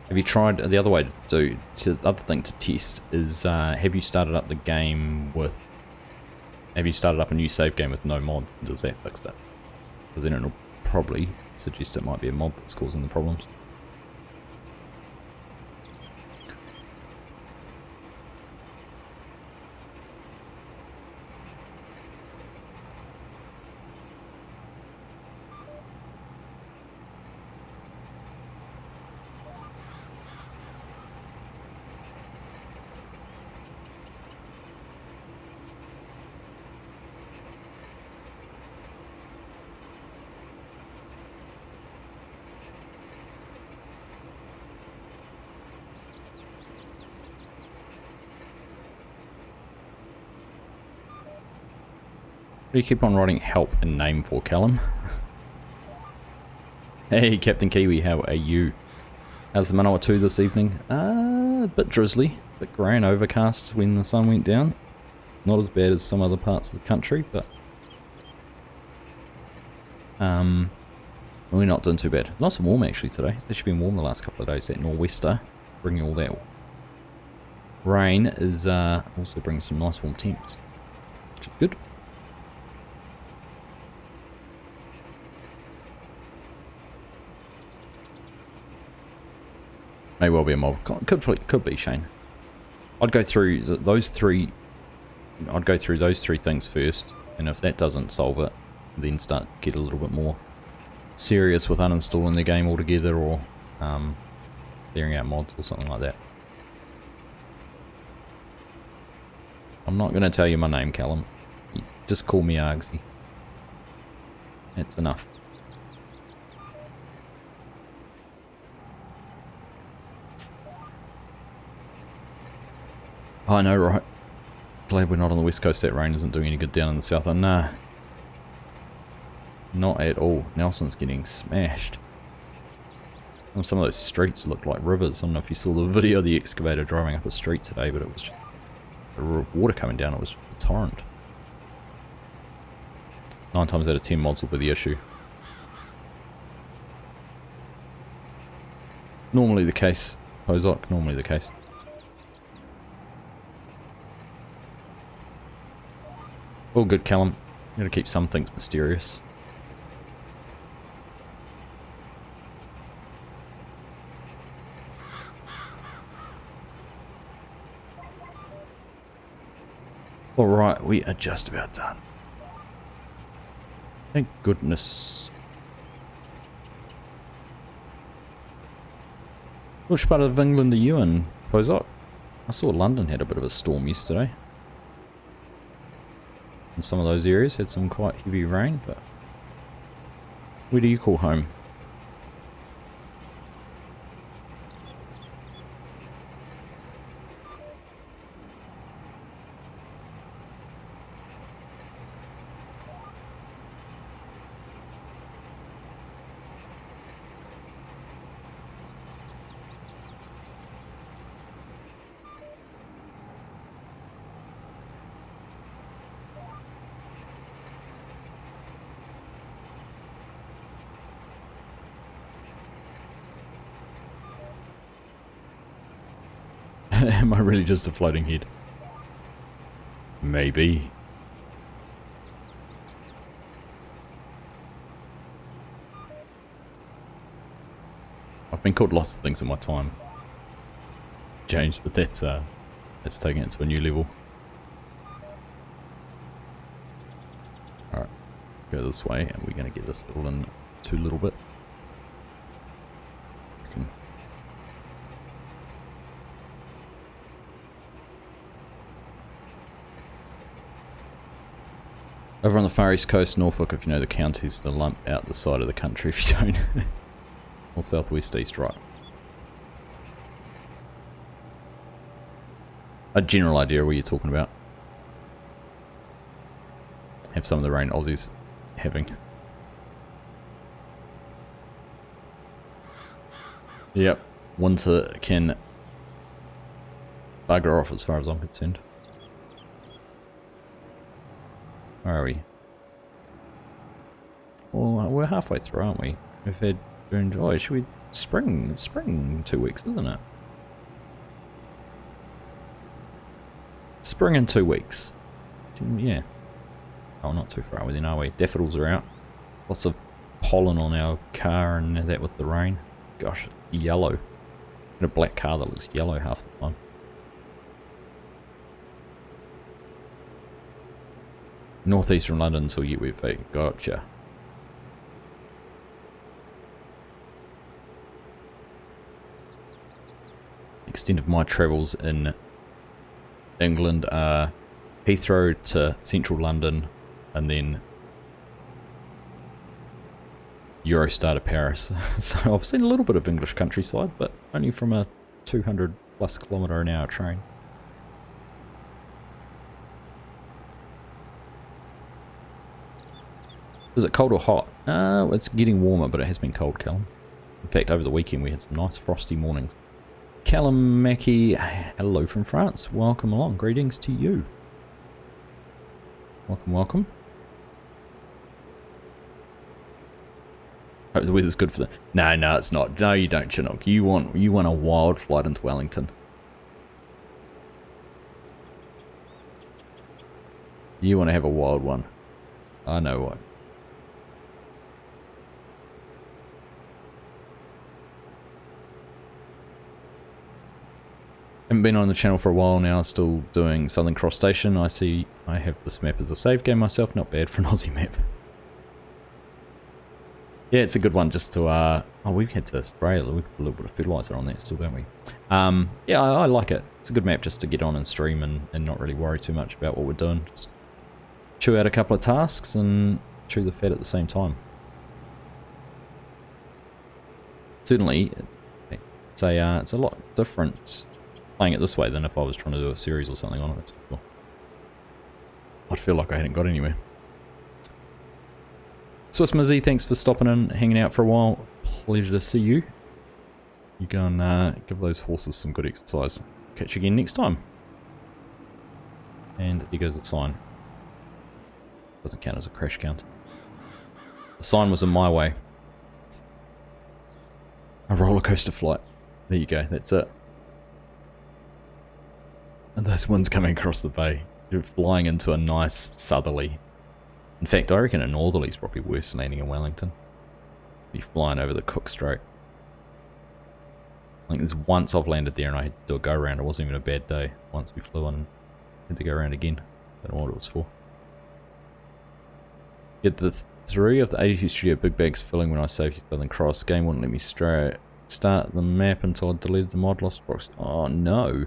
Have you tried the other way to do? The other thing to test is have you started up the game with? Have you started up a new save game with no mod? Does that fix that? Because then it'll probably suggest it might be a mod that's causing the problems. Do you keep on writing help and name for Callum? Hey Captain Kiwi, how are you? How's the Manawa 2 this evening? A bit drizzly, a bit grey and overcast when the sun went down. Not as bad as some other parts of the country, but we're not doing too bad. Nice and warm actually today. It's actually been warm the last couple of days. That nor'wester bringing all that rain is also bringing some nice warm temps, which is good. May well be a mob. Could be Shane. I'd go through those three. I'd go through those three things first, and if that doesn't solve it, then start to get a little bit more serious with uninstalling the game altogether, or clearing out mods or something like that. I'm not going to tell you my name, Callum. You just call me Argsy. That's enough. I know, right? Glad we're not on the west coast. That rain isn't doing any good down in the south. Nah. Not at all. Nelson's getting smashed. Some of those streets look like rivers. I don't know if you saw the video of the excavator driving up a street today, but it was just water coming down. It was a torrent. 9 times out of 10 mods will be the issue. Normally the case. Ozok, normally the case. All good, Callum. You gotta keep some things mysterious. Alright, we are just about done. Thank goodness. Which part of England are you in, Pozok? I saw London had a bit of a storm yesterday. And some of those areas had some quite heavy rain, but where do you call home? Am I really just a floating head? Maybe. I've been called lots of things in my time. Changed, but that's taking it to a new level. Alright, go this way, and we're going to get this little in too little bit. Over on the far east coast, Norfolk, if you know the counties, the lump out the side of the country if you don't. Or southwest east, right. A general idea of what you're talking about. Have some of the rain Aussie's having. Yep, winter can bugger off as far as I'm concerned. Where are we? Well, we're halfway through, aren't we? We've had June, July. Should we spring? It's spring in 2 weeks, isn't it? Spring in 2 weeks. Yeah. Oh, not too far away then, are we? Daffodils are out. Lots of pollen on our car and that with the rain. Gosh, yellow. In a black car that looks yellow half the time. Northeast from London until you wet feet. Gotcha. Extent of my travels in England are Heathrow to central London and then Eurostar to Paris. So I've seen a little bit of English countryside, but only from a 200+ km/h train. Is it cold or hot? It's getting warmer, but it has been cold, Callum. In fact, over the weekend we had some nice frosty mornings. Callum Mackey, hello from France. Welcome along. Greetings to you. Welcome, welcome. Hope the weather's good for the... No, no, it's not. No, you don't, Chinook. You want a wild flight into Wellington. You want to have a wild one. I know what. Haven't been on the channel for a while now, still doing Southern Cross Station. I see I have this map as a save game myself, not bad for an Aussie map. Yeah, it's a good one just to, oh, we've had to spray a little bit of fertilizer on that still, don't we? Yeah, I like it. It's a good map just to get on and stream and not really worry too much about what we're doing. Just chew out a couple of tasks and chew the fat at the same time. Certainly, it's a lot different playing it this way than if I was trying to do a series or something on it, that's for sure. I'd feel like I hadn't got anywhere. Swiss Mizzy, thanks for stopping in, hanging out for a while. Pleasure to see you. You go and give those horses some good exercise. Catch you again next time. And here goes the sign. Doesn't count as a crash count. The sign was in my way. A roller coaster flight. There you go, that's it. And those winds coming across the bay. You're flying into a nice southerly. In fact, I reckon a northerly is probably worse than landing in Wellington. You're flying over the Cook Strait. I think there's once I've landed there and I had to do a go around. It wasn't even a bad day. Once we flew in and had to go around again. Don't know what it was for. Get the 3 of the 82 studio big bags filling when I saved Southern Cross. Game wouldn't let me start the map until I deleted the mod lost box. Oh no.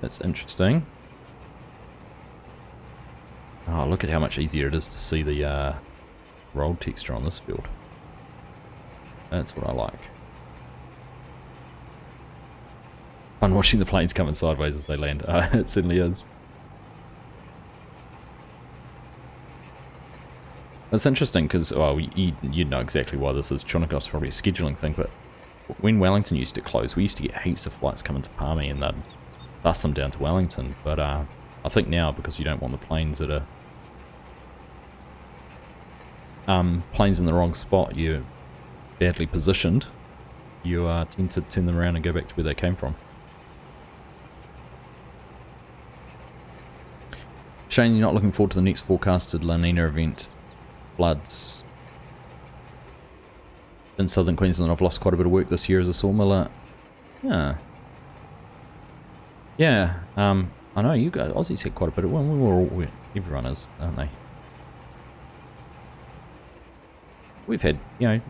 That's interesting. Oh, look at how much easier it is to see the rolled texture on this build. That's what I like. Fun watching the planes coming sideways as they land. It certainly is. That's interesting because, well, you'd know exactly why this is. Chunakos probably a scheduling thing, but when Wellington used to close, we used to get heaps of flights coming to Palmy and they'd bust them down to Wellington, but I think now, because you don't want the planes that are planes in the wrong spot, you're badly positioned, you tend to turn them around and go back to where they came from. Shane, you're not looking forward to the next forecasted La Nina event. Floods in southern Queensland. I've lost quite a bit of work this year as a sawmiller. Yeah, I know you guys, Aussies had quite a bit of one. Everyone is, aren't they? We've had, you know,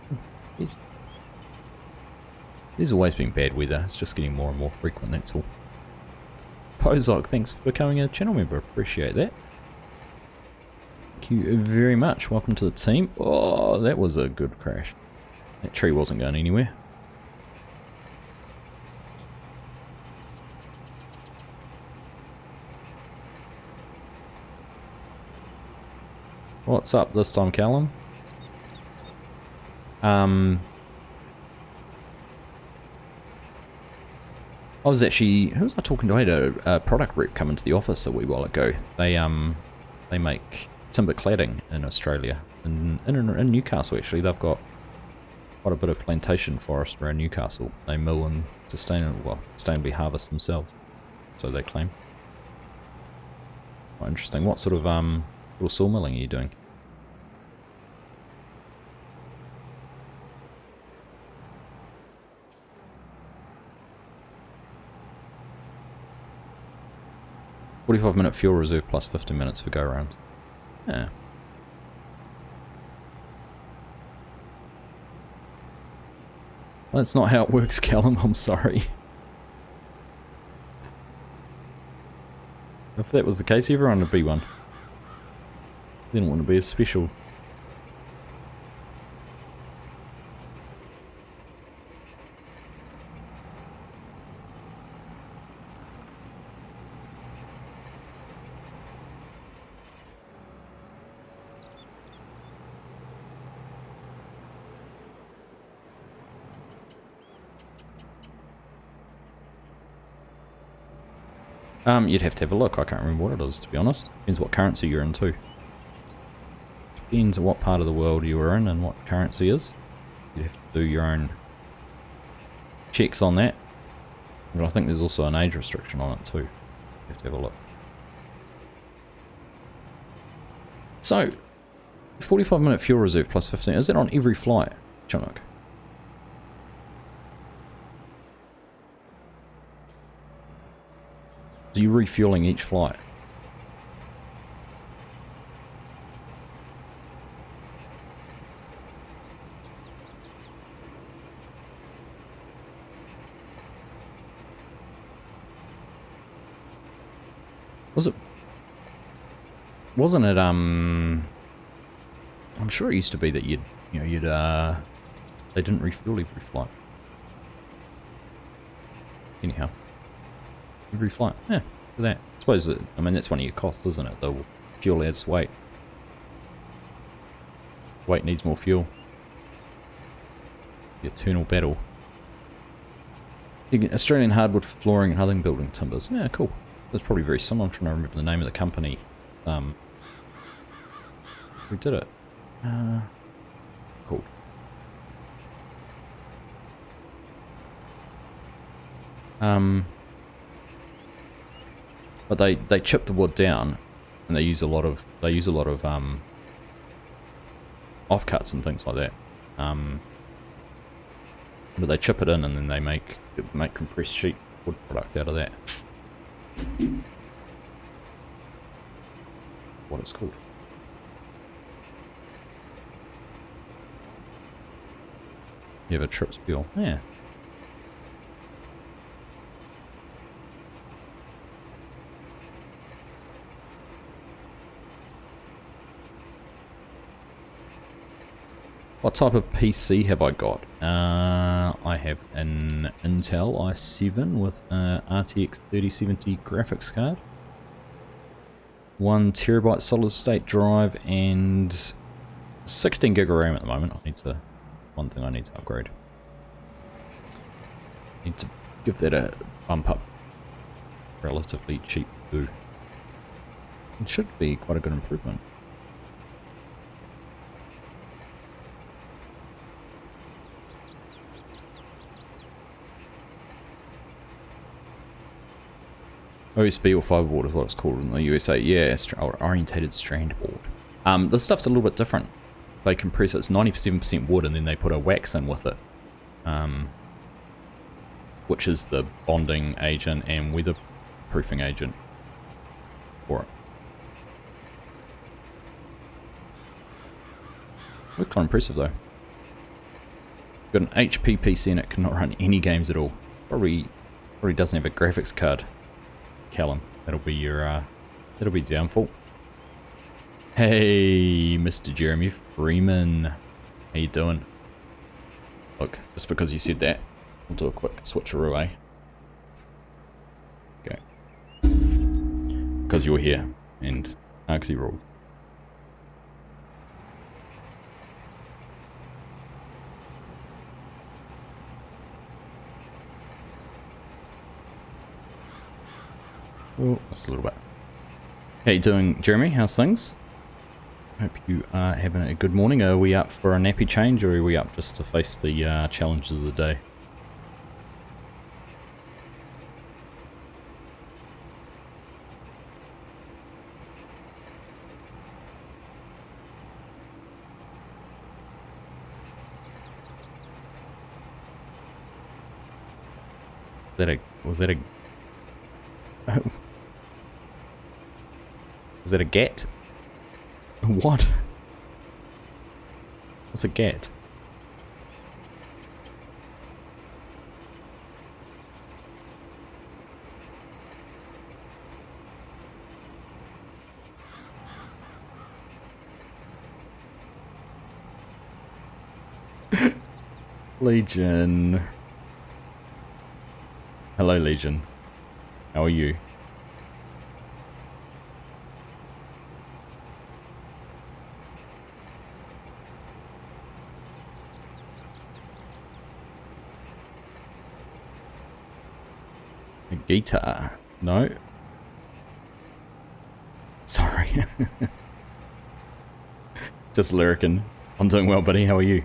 there's always been bad weather. It's just getting more and more frequent, that's all. Pozok, thanks for becoming a channel member. Appreciate that. Thank you very much. Welcome to the team. Oh, that was a good crash. That tree wasn't going anywhere. What's up this time, Callum? I was actually, who was I talking to? I had a product rep come into the office a wee while ago. They make timber cladding in Australia, in Newcastle actually. They've got quite a bit of plantation forest around Newcastle. They mill and sustainably harvest themselves, so they claim. Quite interesting. What sort of sawmilling are you doing? "45-minute fuel reserve plus 15 minutes for go round." Yeah. That's not how it works, Callum. I'm sorry. If that was the case, everyone would be one. Didn't want to be a special. You'd have to have a look. I can't remember what it is, to be honest. Depends what currency you're in too. Depends what part of the world you are in and what currency is. You'd have to do your own checks on that. But I think there's also an age restriction on it too. You have to have a look. So, 45-minute fuel reserve plus 15. Is that on every flight, Chinook? So you're refueling each flight? Wasn't it, I'm sure it used to be that they didn't refuel every flight. Anyhow. Every flight. Yeah, for that. I suppose that, I mean, that's one of your costs, isn't it? The fuel adds weight. Weight needs more fuel. The eternal battle. Australian hardwood flooring and other building timbers. Yeah, cool. That's probably very similar. I'm trying to remember the name of the company. We did it. Cool. But they chip the wood down, and they use a lot of offcuts and things like that. But they chip it in, and then they make compressed sheet wood product out of that. What it's called. You have a trip spiel. Yeah. What type of PC have I got? I have an Intel i7 with RTX 3070 graphics card, 1 terabyte solid state drive, and 16 gig of RAM at the moment. One thing I need to upgrade. Need to give that a bump up. Relatively cheap too. It should be quite a good improvement. OSB or fiberboard is what it's called in the USA. Yeah, orientated strand board. This stuff's a little bit different. They compress it. It's 97% wood, and then they put a wax in with it, which is the bonding agent and weatherproofing agent for it. Looks quite impressive though. Got an HP PC and it cannot run any games at all. Probably doesn't have a graphics card. Callum, that'll be your downfall. Hey, Mr. Jeremy Freeman, how you doing? Look, just because you said that, we'll do a quick switcheroo, eh? Okay. Because you're here, and Argsy ruled. Oh, just a little bit. How you doing, Jeremy? How's things? Hope you are having a good morning. Are we up for a nappy change, or are we up just to face the challenges of the day? Was that a get? What? What's a get? Legion. Hello, Legion. How are you? A guitar? No. sorry. Just lyricking. I'm doing well, buddy. How are you?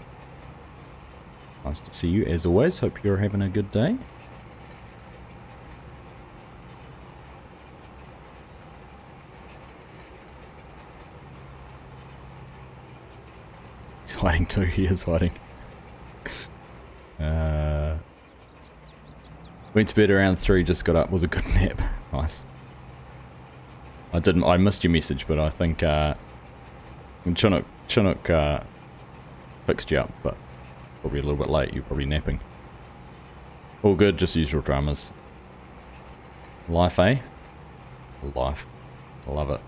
Nice to see you as always. Hope you're having a good day. He's hiding too. He is hiding. Went to bed around 3, just got up, was a good nap. Nice. I missed your message, but I think when Chinook fixed you up, but probably a little bit late, you're probably napping. All good, just usual dramas. Life, eh? Life. I love it.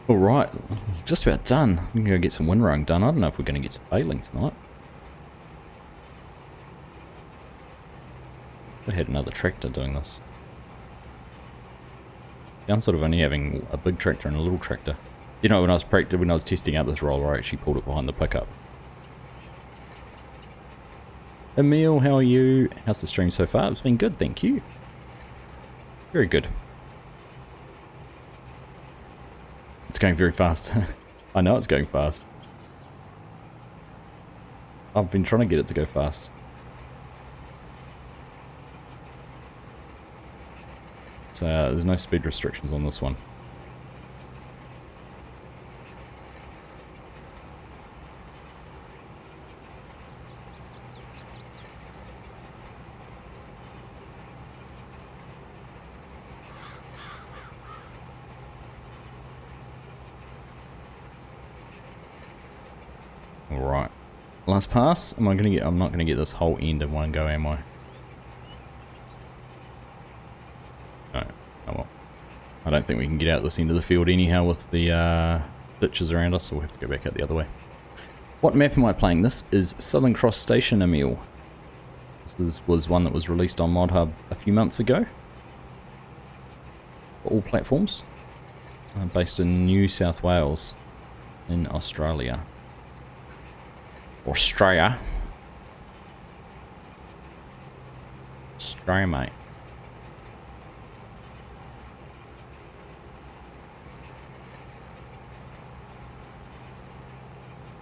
Alright, just about done. I'm going to go get some windrowing done. I don't know if we're going to get to baling tonight. I had another tractor doing this. I'm sort of only having a big tractor and a little tractor. You know, when I was testing out this roller, I actually pulled it behind the pickup. Emil, how are you? How's the stream so far? It's been good, thank you. Very good. It's going very fast. I know it's going fast. I've been trying to get it to go fast. So, there's no speed restrictions on this one. Alright. Last pass. I'm not gonna get this whole end in one go, am I? No. Oh well. I don't think we can get out this end of the field anyhow with the ditches around us, so we'll have to go back out the other way. What map am I playing? This is Southern Cross Station, Emil. This was one that was released on Mod Hub a few months ago. For all platforms. Based in New South Wales in Australia. Australia, mate.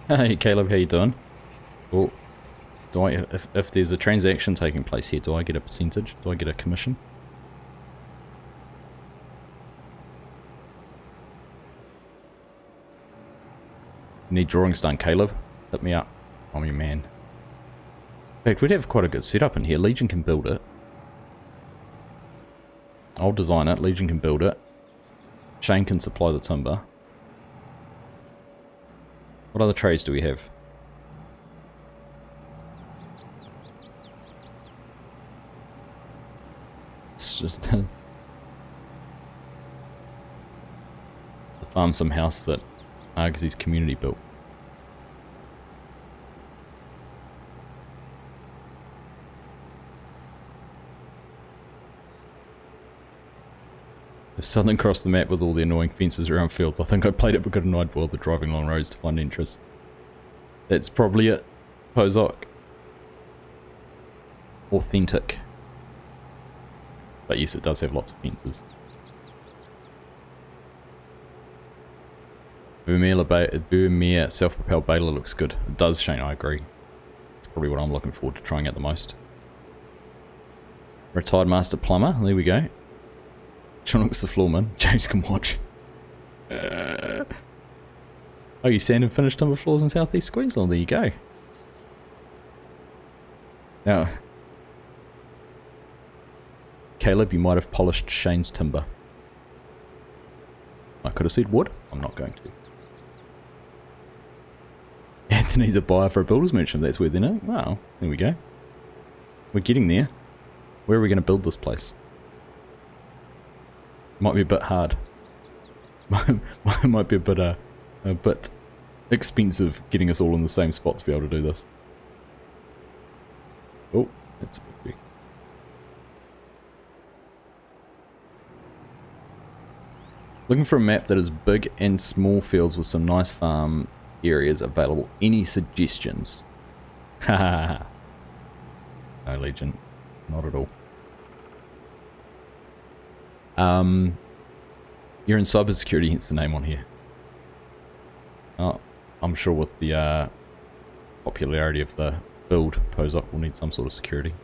Hey Caleb, how you doing? Oh, do I? If there's a transaction taking place here, do I get a percentage? Do I get a commission? Need drawings done, Caleb? Hit me up. I'm your man. In fact, we'd have quite a good setup in here. Legion can build it. I'll design it. Legion can build it. Shane can supply the timber. What other trades do we have? It's just the farm some house that Argsy's community built. Southern Cross the map with all the annoying fences around fields. I think I played it because I'd bother driving long roads to find entrance. That's probably it. Pozok. Authentic. But yes, it does have lots of fences. Vermeer self-propelled baler looks good. It does, Shane, I agree. It's probably what I'm looking forward to trying out the most. Retired Master Plumber, there we go. John looks the floorman. James can watch. Oh, you sand and finished timber floors in southeast Queensland? There you go. Now, Caleb, you might have polished Shane's timber. I could have said wood. I'm not going to. Anthony's a buyer for a builder's merchant. That's weird, isn't it? Wow, there we go. We're getting there. Where are we going to build this place? Might be a bit hard. Might be a bit expensive getting us all in the same spot to be able to do this. Oh, that's a bit big. Looking for a map that is big and small fields with some nice farm areas available. Any suggestions? Haha. No, Legion. Not at all. You're in cybersecurity, hence the name on here. Oh, I'm sure with the popularity of the build, Pozok will need some sort of security.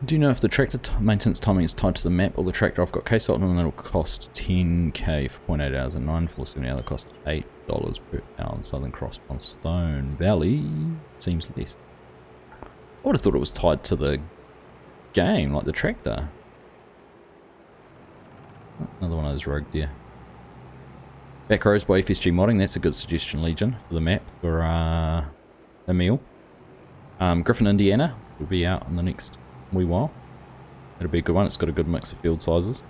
Do you know if the tractor maintenance timing is tied to the map or the tractor? I've got case optimum that will cost 10k for 0.8 hours and 947 hour that costs $8 per hour in Southern Cross on Stone Valley. Seems less. I would have thought it was tied to the game, like the tractor. Another one of those rogue deer. Back rows by FSG modding, that's a good suggestion, Legion, for the map for Emil. Griffin, Indiana will be out in the next wee while. It'll be a good one. It's got a good mix of field sizes.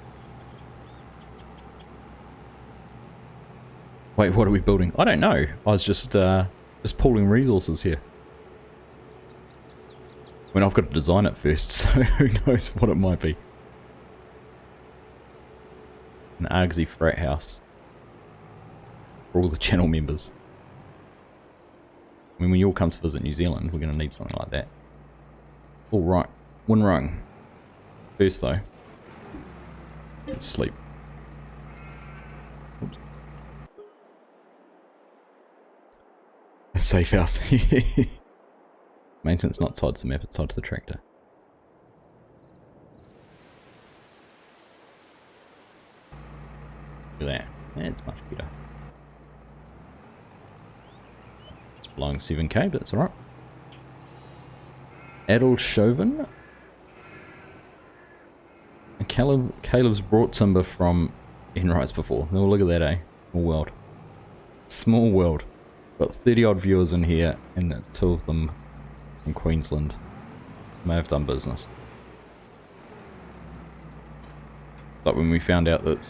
Wait, what are we building? I don't know. I was just pooling resources here. I mean, I've got to design it first, so who knows what it might be. An Argsy frat house for all the channel members. I mean, when you all come to visit New Zealand, we're going to need something like that. All right. One rung. First though, let's sleep. Oops. A safe house. Maintenance not tied to the map, it's tied to the tractor. Look at that. That's much better. It's blowing 7k, but it's alright. Adel Chauvin. Caleb's brought timber from Enrights before. Oh, look at that, eh? Small world. Small world. Got 30 odd viewers in here, and 2 of them in Queensland. May have done business. Like when we found out that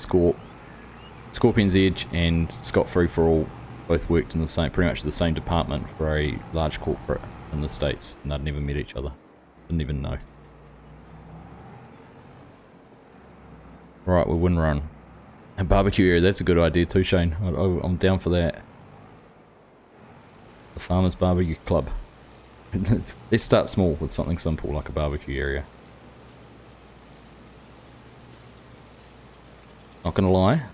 Scorpion's Edge and Scott Free for All both worked in the same, pretty much the same department for a large corporate in the States, and they'd never met each other. Didn't even know. Right, we'll win run. A barbecue area, that's a good idea too, Shane. I'm down for that. The Farmers Barbecue Club. Let's start small with something simple like a barbecue area. Not gonna lie,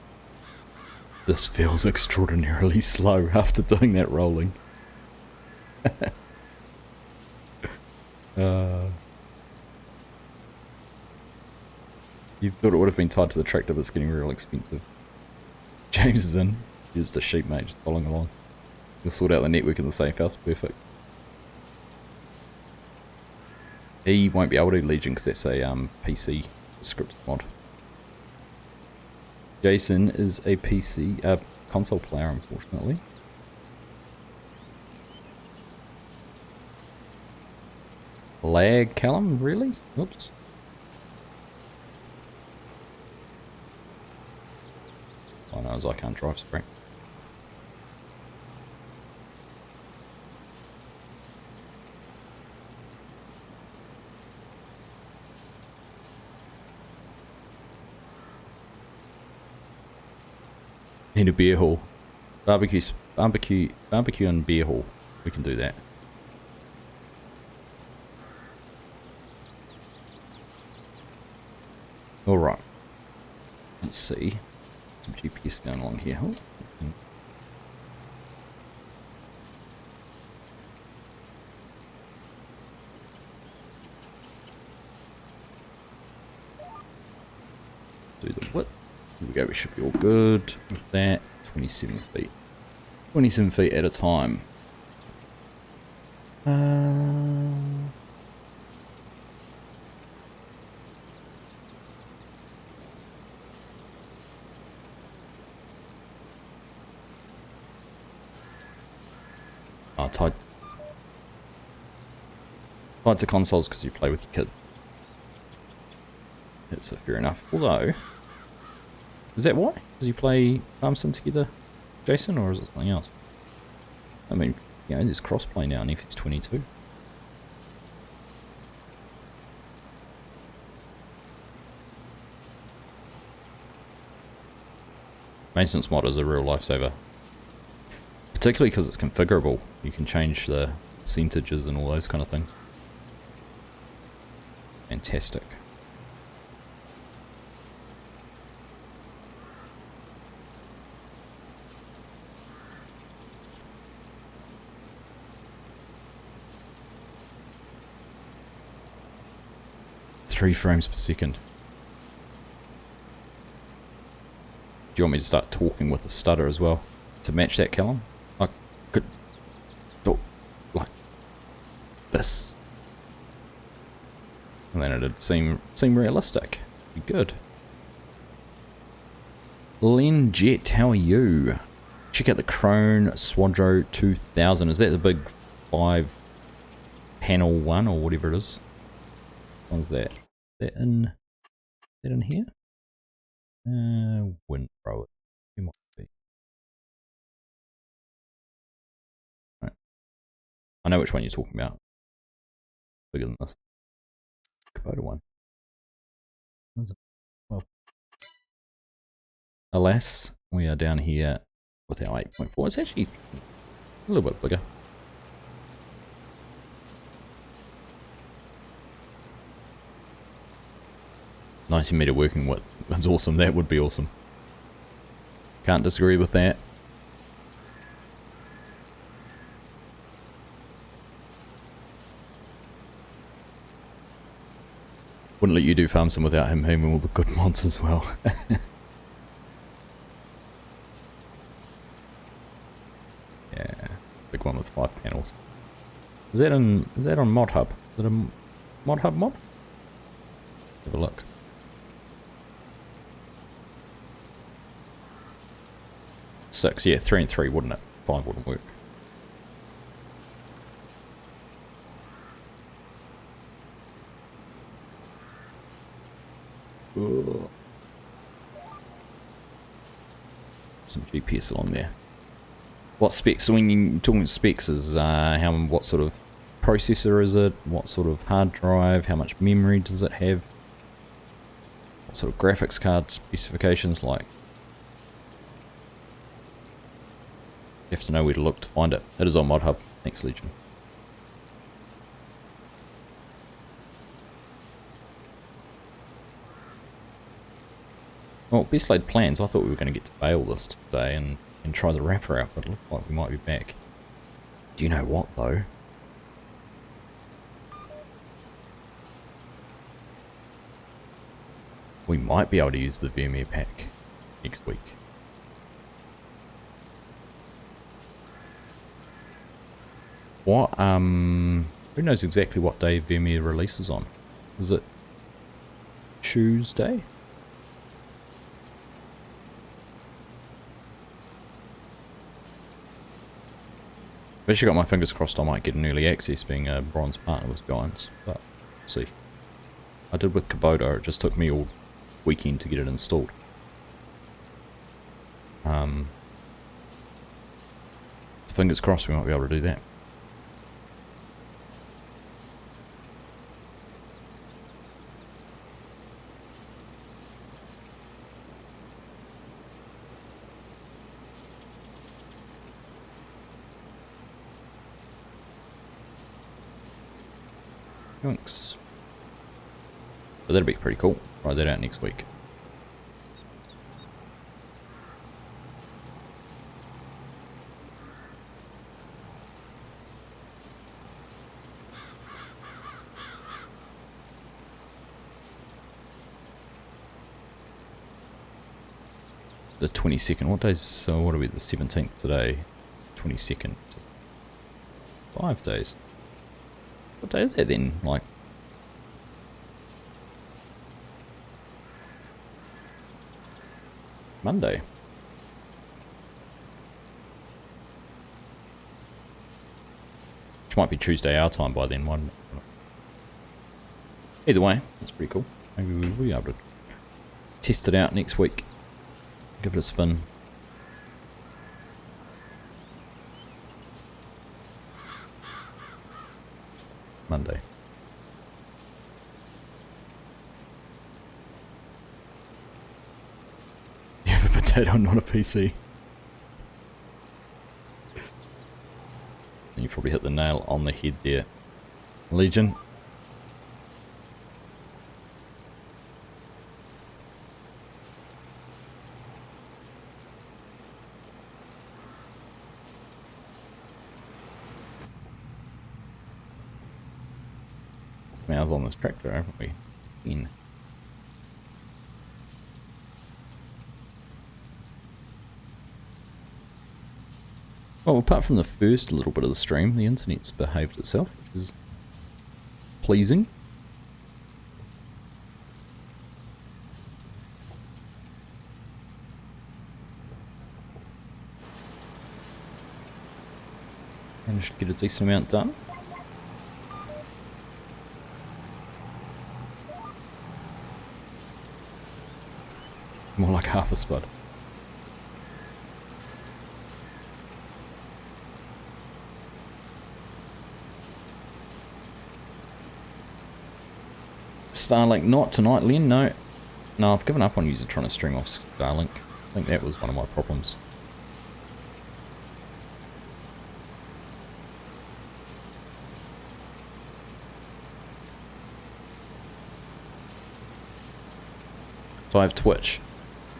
this feels extraordinarily slow after doing that rolling. You thought it would have been tied to the tractor, but it's getting real expensive. James is in. He's the sheep mate, just following along. You'll sort out the network in the safe house, perfect. He won't be able to Legion because that's a PC scripted mod. Jason is a PC, console player, unfortunately. Lag, Callum, really? Oops. I know as I can't drive sprint. Need a beer hall. Barbecue and beer hall. We can do that. Alright. Let's see. Some GPS going along here. Oh. Do the width. Here we go, we should be all good with that. 27 feet. 27 feet at a time. Tied to consoles because you play with your kids. That's fair enough. Although, is that why? Because you play Farm Sim together Jason, or is it something else? I mean, you know, there's crossplay now in FS22. Maintenance mod is a real lifesaver. Particularly because it's configurable. You can change the percentages and all those kind of things. Fantastic. Three frames per second. Do you want me to start talking with the stutter as well to match that, Callum? I could talk like this, and then it'd seem realistic. Be good. Len Jet, how are you? Check out the Krone Swadro 2000. Is that the big 5-panel one or whatever it is? What is that? Is that in here? Wouldn't throw it. It might be. Right. I know which one you're talking about. Bigger than this. Kubota one. Well, alas, we are down here with our 8.4. It's actually a little bit bigger. $90 working width. That's awesome. That would be awesome. Can't disagree with that. Wouldn't let you do farm sim without him having all the good mods as well. Yeah, big one with 5 panels. Is that on Mod Hub? Is it a Mod Hub mod? Have a look. Six, yeah, 3 and 3, wouldn't it? 5 wouldn't work. Ugh. Some GPS along there. What specs? So when you're talking specs, is what sort of processor is it? What sort of hard drive? How much memory does it have? What sort of graphics card specifications like? You have to know where to look to find it. It is on Mod Hub. Thanks, Legion. Well, best laid plans. I thought we were going to get to bail this today and try the wrapper out, but it looks like we might be back. Do you know what, though? We might be able to use the Vermeer pack next week. What, who knows exactly what day Vermeer releases on? Is it Tuesday? I've actually got my fingers crossed I might get an early access being a bronze partner with Giants, but we'll see. I did with Kubota, it just took me all weekend to get it installed. Fingers crossed we might be able to do that. Thanks. But that'll be pretty cool. Try that out next week. The 22nd. What day's, so what are we, the 17th today? 22nd. 5 days. What day is that then? Like, Monday. Which might be Tuesday our time by then. One. Either way, that's pretty cool. Maybe we'll be able to test it out next week. Give it a spin. Monday. You have a potato, not a PC. You probably hit the nail on the head there, Legion. Hours on this tractor, haven't we? Well, apart from the first little bit of the stream, the internet's behaved itself, which is pleasing. Managed to get a decent amount done. More like half a spud. Starlink, not tonight, Len. No, I've given up on trying to stream off Starlink. I think that was one of my problems. So I have Twitch.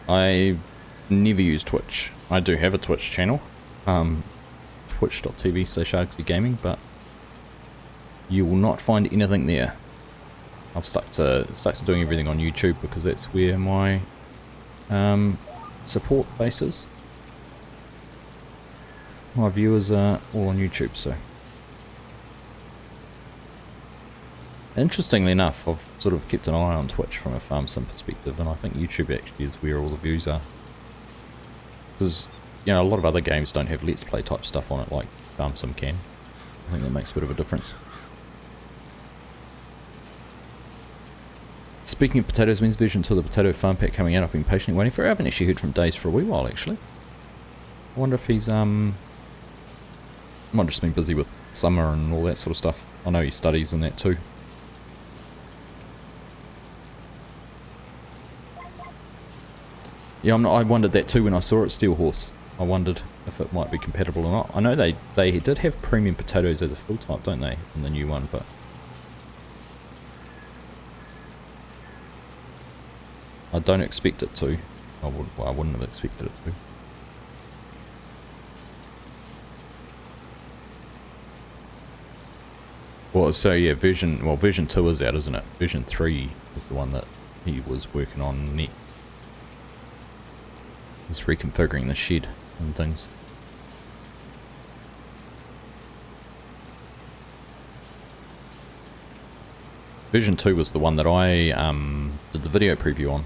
I never use Twitch. I do have a Twitch channel, twitch.tv/Argsy Gaming, but you will not find anything there. I've stuck to doing everything on YouTube because that's where my support base is. My viewers are all on YouTube, so. Interestingly enough, I've sort of kept an eye on Twitch from a farm sim perspective, and I think YouTube actually is where all the views are. Because, you know, a lot of other games don't have Let's Play type stuff on it like farm sim can. I think that makes a bit of a difference. Speaking of potatoes, when's version 2 of the potato farm pack coming out? I've been patiently waiting for it. I haven't actually heard from Daze for a wee while, actually. I wonder if he's, might have just been busy with summer and all that sort of stuff. I know he studies and that too. Yeah, I wondered that too when I saw it, Steel Horse. I wondered if it might be compatible or not. I know they did have premium potatoes as a full type, don't they, in the new one, but I don't expect it to. I wouldn't have expected it to. Well, so yeah, version 2 is out, isn't it? Version 3 is the one that he was working on net. Just reconfiguring the shed and things. Version 2 was the one that I did the video preview on.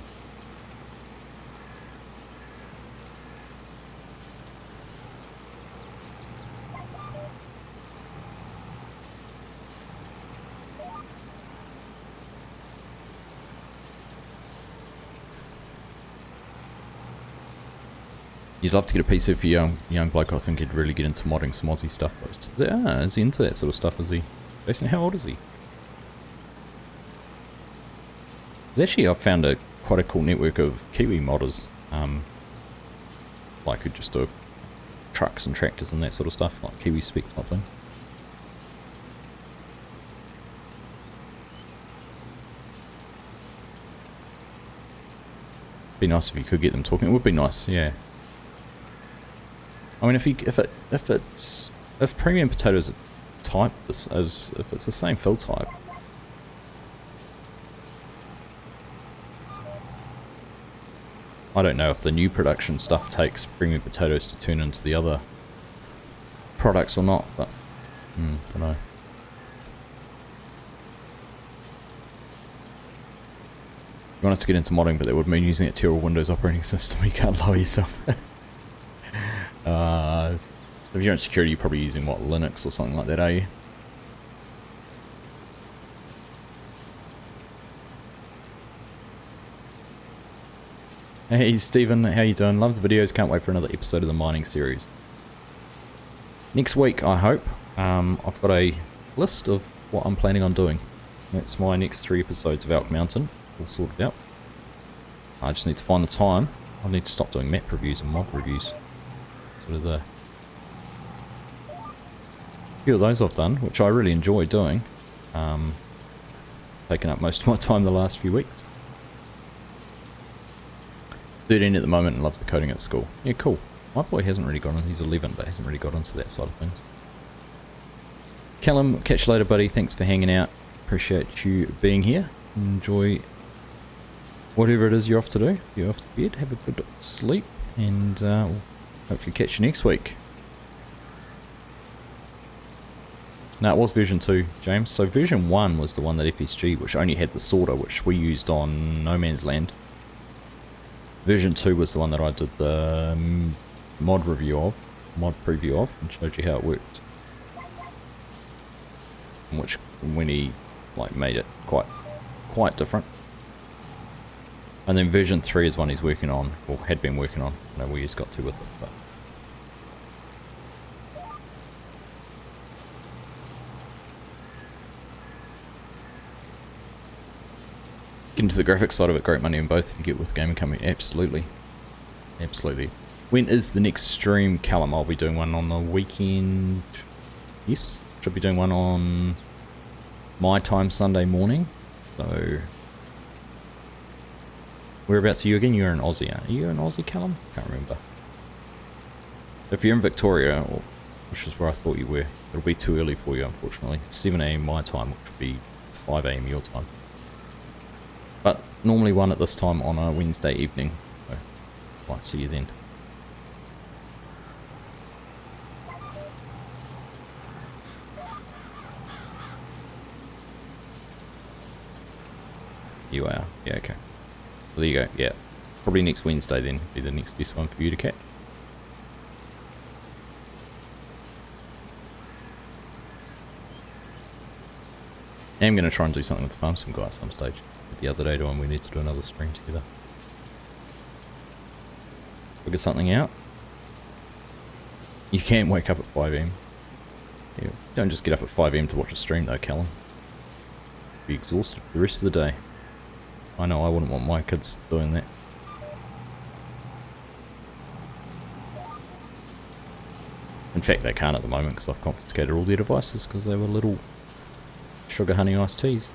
You'd love to get a PC for young bloke. I think he'd really get into modding some Aussie stuff. Is he into that sort of stuff? Is he? Jason, how old is he? Actually, I've found quite a cool network of Kiwi modders, like who just do trucks and tractors and that sort of stuff, like Kiwi spec type things. Be nice if you could get them talking. It would be nice, yeah. I mean, if premium potatoes are type if it's the same fill type, I don't know if the new production stuff takes premium potatoes to turn into the other products or not, but don't know. You want us to get into modding, but that would mean using a tier or Windows operating system. You can't lower yourself. If you're in security, you're probably using, what, Linux or something like that, are you? Hey Stephen, how you doing? Love the videos, can't wait for another episode of the mining series. Next week, I hope. I've got a list of what I'm planning on doing. That's my next 3 episodes of Elk Mountain, all sorted out. I just need to find the time. I need to stop doing map reviews and mod reviews. Sort of the few of those I've done, which I really enjoy doing. Taken up most of my time the last few weeks. 13 at the moment and loves the coding at school. Yeah, cool. My boy hasn't really got on, he's 11, but hasn't really got into that side of things. Callum, catch you later, buddy. Thanks for hanging out. Appreciate you being here. Enjoy whatever it is you're off to do. If you're off to bed, have a good sleep, and we'll hopefully catch you next week. No, it was version 2, James. So version 1 was the one that FSG, which only had the sorter, which we used on No Man's Land. Version 2 was the one that I did the mod preview of, and showed you how it worked. Which, when he like made it quite different. And then version 3 is one he's working on, or had been working on. I don't know where he's got to with it, but get into the graphics side of it, great money in both if you get with the gaming company. Absolutely. Absolutely. When is the next stream, Callum? I'll be doing one on the weekend. Yes, should be doing one on my time Sunday morning. So, whereabouts are you again? You're in Aussie, aren't you? Are you in Aussie, Callum? Can't remember. If you're in Victoria, which is where I thought you were, it'll be too early for you, unfortunately. 7 AM my time, which would be 5 AM your time. But normally one at this time on a Wednesday evening, so might see you then. You are, yeah, okay. Well, there you go, yeah. Probably next Wednesday then, be the next best one for you to catch. I am going to try and do something with the farm sim guy at some stage. The other day when we need to do another stream together. Figure something out. You can wake up at 5 AM. Yeah, don't just get up at 5 AM to watch a stream though, Callum. Be exhausted for the rest of the day. I know I wouldn't want my kids doing that. In fact, they can't at the moment because I've confiscated all their devices because they were little sugar honey iced teas.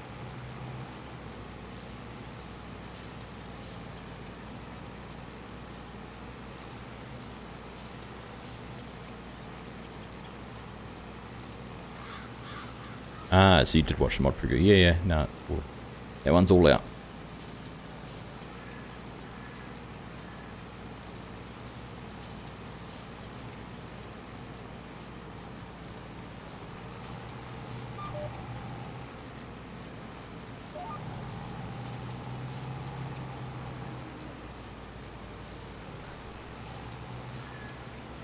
Ah, so you did watch the mod preview. Yeah, no, cool. That one's all out.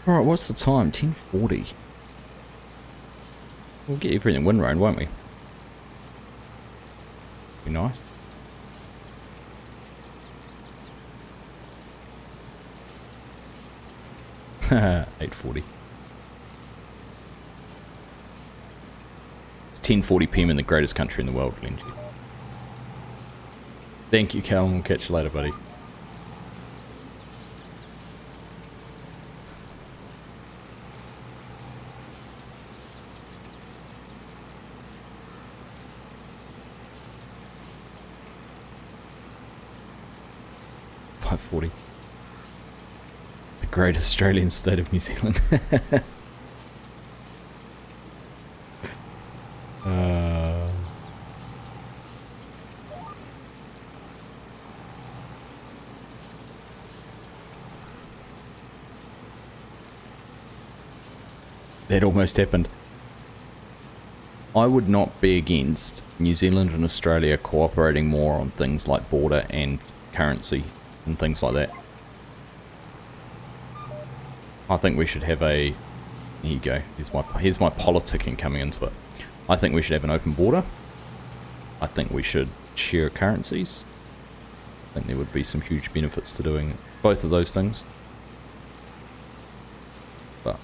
Alright, what's the time? 10:40. We'll get everything win round, won't we? Be nice. Haha, 8:40. It's 10:40 PM in the greatest country in the world, Lindsay. Thank you, Callum. We'll catch you later, buddy. .40. The great Australian state of New Zealand. That almost happened. I would not be against New Zealand and Australia cooperating more on things like border and currency and things like that. I think we should have a... Here you go. Here's my politicking coming into it. I think we should have an open border. I think we should share currencies. I think there would be some huge benefits to doing both of those things. But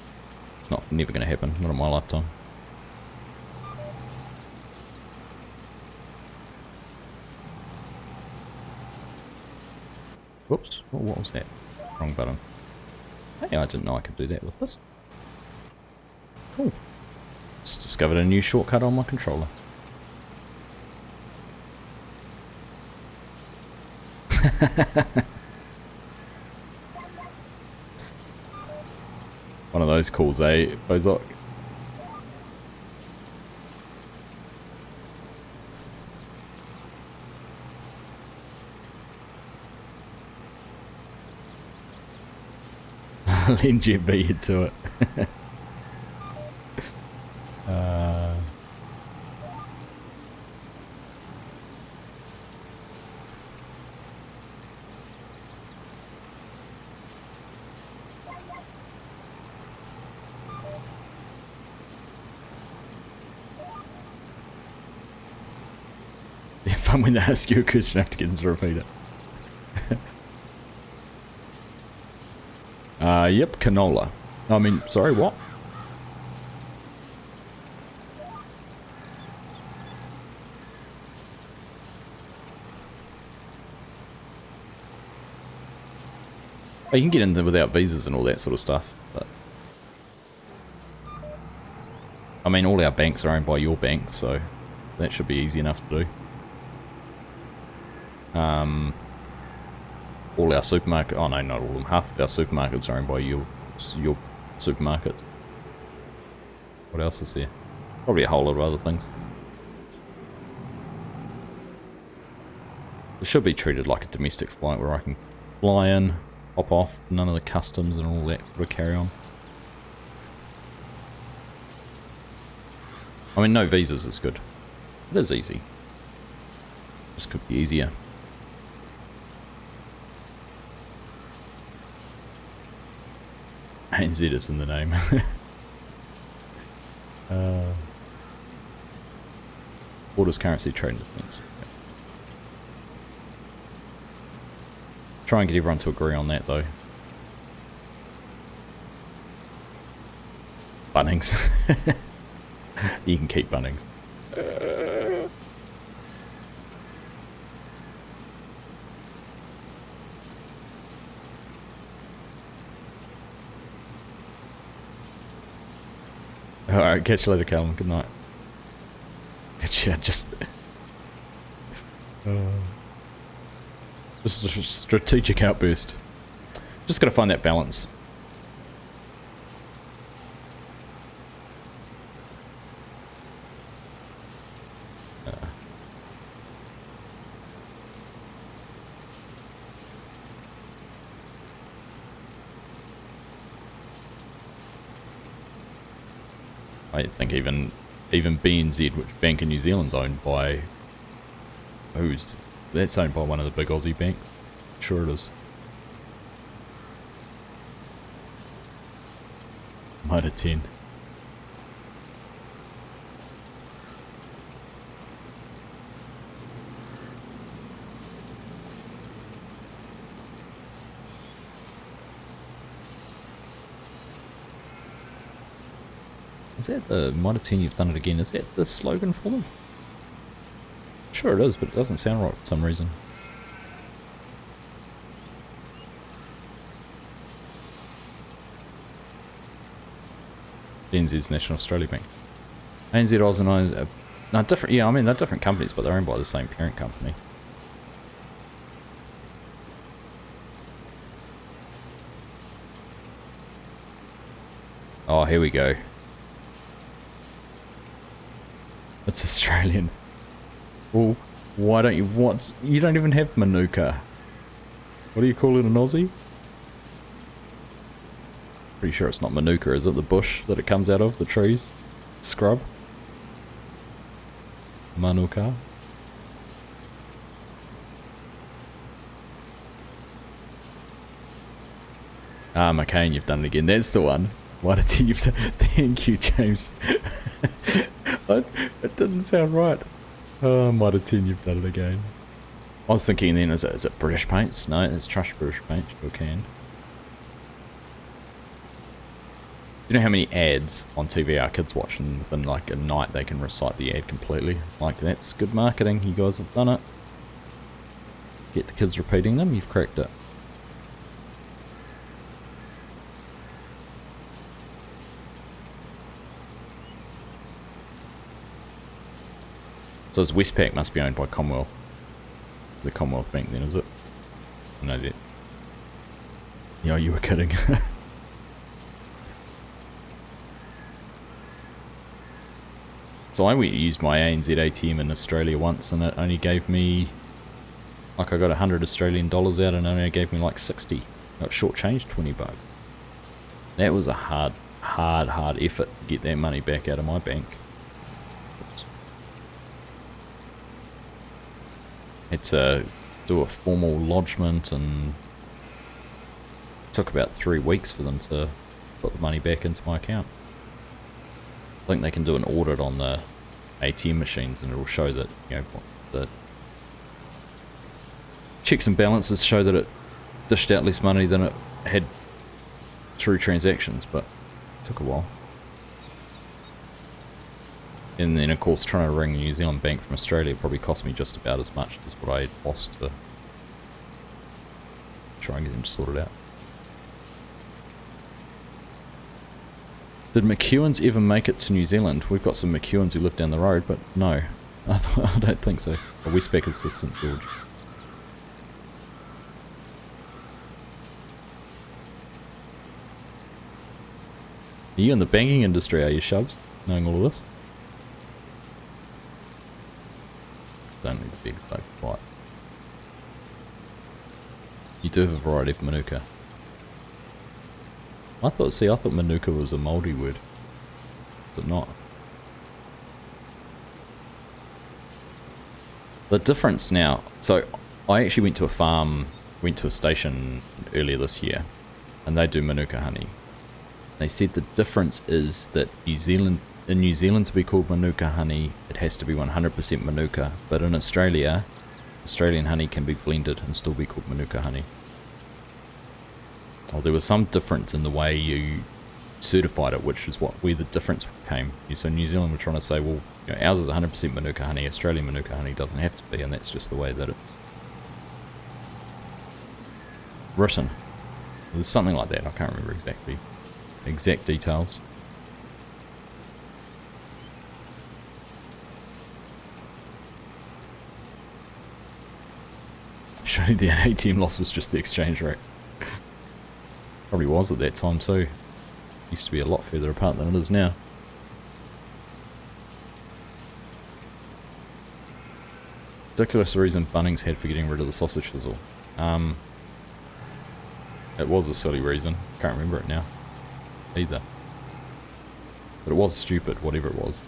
it's never going to happen. Not in my lifetime. Whoops. Oh, what was that? Wrong button. Hey, I didn't know I could do that with this. Cool. Just discovered a new shortcut on my controller. One of those calls, eh, Bozok? Lend your beard to it. Fun when they ask you a question after getting to repeat it. Yep, canola. I mean, sorry, what? You can get in there without visas and all that sort of stuff, but... I mean, all our banks are owned by your bank, so that should be easy enough to do. All our supermarket, oh no, not all of them, half of our supermarkets are owned by your supermarket. What else is there? Probably a whole lot of other things. It should be treated like a domestic flight where I can fly in, hop off, none of the customs and all that sort of carry on. I mean, no visas is good. It is easy. This could be easier. ANZ is in the name. Borders, currency, trade and defense. Try and get everyone to agree on that though. Bunnings. You can keep Bunnings. Alright, catch you later, Calvin. Good night. Catch you, just a strategic outburst. Just gotta find that balance. I think even BNZ, which Bank in New Zealand's owned by... That's owned by one of the big Aussie banks. Sure it is. Might have 10. Is that the Might have 10, you've done it again? Is that the slogan for them? Sure it is, but it doesn't sound right for some reason. NZ's National Australia Bank. ANZ Oz and I are different. Yeah, I mean they're different companies, but they're owned by the same parent company. Oh, here we go. It's Australian. Well, why don't you... You don't even have Manuka. What do you call it in Aussie? Pretty sure it's not Manuka, is it? The bush that it comes out of, the trees? Scrub? Manuka? Ah, McCain, you've done it again. That's the one. Why did you've done... Thank you, James. It didn't sound right. Oh, might have 10, you've done it again. I was thinking then, is it British paints? No, it's trash British paint, still can. You know how many ads on TV our kids watch, and within like a night they can recite the ad completely? Like, that's good marketing, you guys have done it. Get the kids repeating them, you've cracked it. So this Westpac must be owned by Commonwealth. The Commonwealth Bank then, is it? No, that. Yeah, you were kidding. So I went to use my ANZ ATM in Australia once and it only gave me, like I got 100 Australian dollars out and it only gave me like 60. Got shortchanged 20 bucks. That was a hard effort to get that money back out of my bank. Oops. Had to do a formal lodgement and it took about 3 weeks for them to put the money back into my account. I think they can do an audit on the ATM machines and it'll show that, you know, the checks and balances show that it dished out less money than it had through transactions, but it took a while. And then of course trying to ring a New Zealand bank from Australia probably cost me just about as much as what I had lost to try and get them sorted out. Did McEwen's ever make it to New Zealand? We've got some McEwen's who live down the road, but no. I don't think so. A Westpac is St George. Are you in the banking industry, are you, Shubs? Knowing all of this? Don't need the big smoke quite. You do have a variety of Manuka. I thought Manuka was a Māori word. Is it not? The difference now, so I actually went to a farm, went to a station earlier this year, and they do Manuka honey. They said the difference is that in New Zealand to be called Manuka honey, it has to be 100% Manuka, but in Australia, Australian honey can be blended and still be called Manuka honey. Well, there was some difference in the way you certified it, which is where the difference came. So New Zealand were trying to say, well, you know, ours is 100% Manuka honey, Australian Manuka honey doesn't have to be, and that's just the way that it's written. There's something like that, I can't remember exact details. Surely the ATM loss was just the exchange rate. Probably was at that time too. Used to be a lot further apart than it is now. Ridiculous reason Bunnings had for getting rid of the sausage sizzle. It was a silly reason. Can't remember it now either. But it was stupid, whatever it was.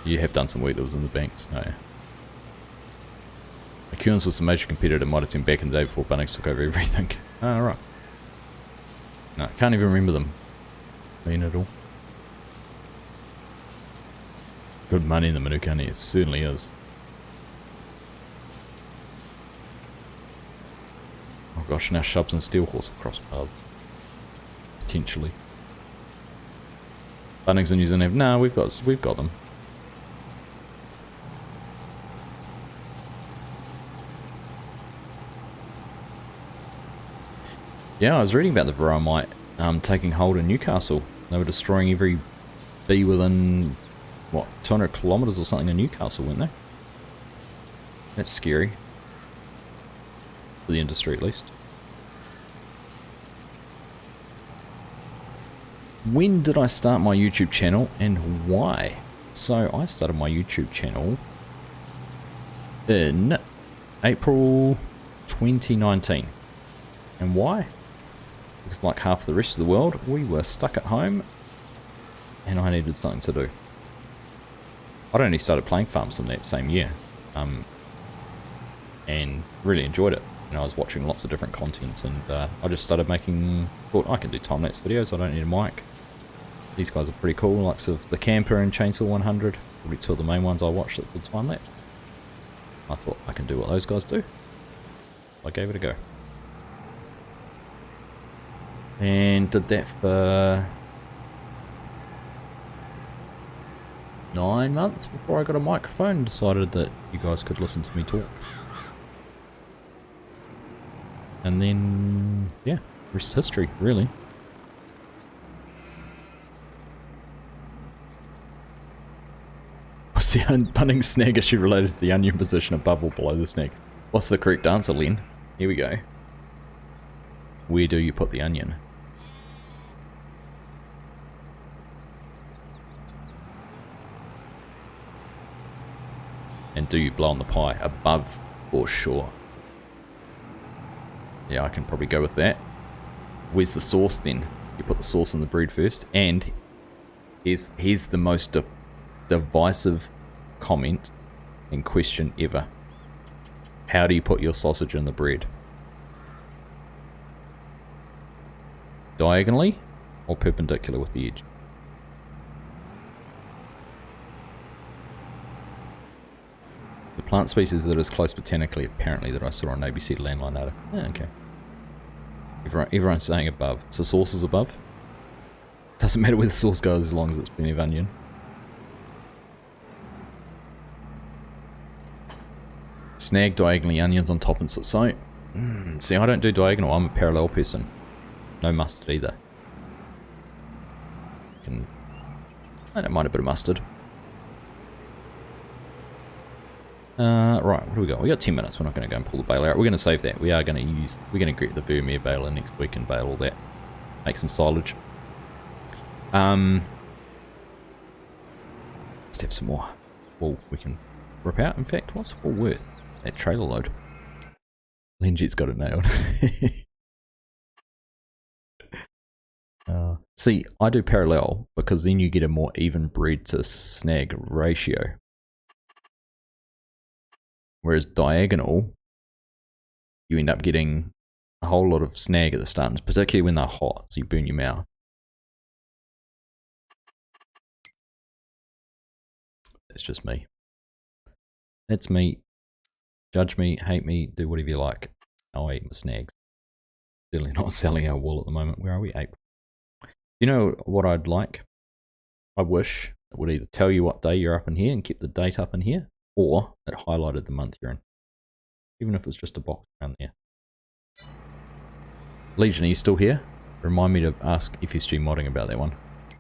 You have done some work that was in the banks, no. McEwen's was a major competitor to Mitre 10 back in the day before Bunnings took over everything. Ah, right. No, can't even remember them being at all. Good money in the Manuka honey, it certainly is. Oh gosh, now Shubs and Steelhorse have crossed paths. Potentially. Bunnings and New Zealand have, no, we've got them. Yeah, I was reading about the Varroa taking hold in Newcastle. They were destroying every bee within, what, 200 kilometres or something of Newcastle, weren't they? That's scary. For the industry, at least. When did I start my YouTube channel and why? So, I started my YouTube channel in April 2019. And why? Because like half the rest of the world, we were stuck at home and I needed something to do. I'd only started playing Farm Sim that same year and really enjoyed it. And I was watching lots of different content and I just started thought I can do time-lapse videos, I don't need a mic. These guys are pretty cool, likes of the Camper and Chainsaw 100, probably two of the main ones I watched that did time-lapse. I thought I can do what those guys do. I gave it a go. And did that for 9 months before I got a microphone and decided that you guys could listen to me talk. And then, yeah, rest is history, really. Is the bunning snag issue related to the onion position above or below the snag? What's the correct answer, Len? Here we go. Where do you put the onion? And do you blow on the pie? Above or shore? Yeah, I can probably go with that. Where's the sauce then? You put the sauce in the bread first. And here's the most divisive comment and question ever. How do you put your sausage in the bread? Diagonally or perpendicular with the edge? The plant species that is close botanically, apparently, that I saw on ABC landline article. Yeah, okay. Everyone's saying above. So sauce is above? Doesn't matter where the sauce goes as long as it's plenty of onion. Snag diagonally, onions on top and so. See, I don't do diagonal. I'm a parallel person. No mustard either. I don't mind a bit of mustard. Right, what do we got? We got 10 minutes. We're not going to go and pull the baler out. We're going to save that. We're going to get the Vermeer baler next week and bale all that. Make some silage. Let's have some more wool we can rip out. In fact, what's wool worth? That trailer load. Lenjet's got it nailed. See, I do parallel because then you get a more even bread to snag ratio. Whereas diagonal, you end up getting a whole lot of snag at the start, particularly when they're hot, so you burn your mouth. That's just me. That's me. Judge me, hate me, do whatever you like. I'll eat my snags. Certainly not selling our wool at the moment. Where are we? April. You know what I'd like? I wish it would either tell you what day you're up in here and keep the date up in here, or it highlighted the month you're in. Even if it's just a box around there. Legion, are you still here? Remind me to ask FSG Modding about that one.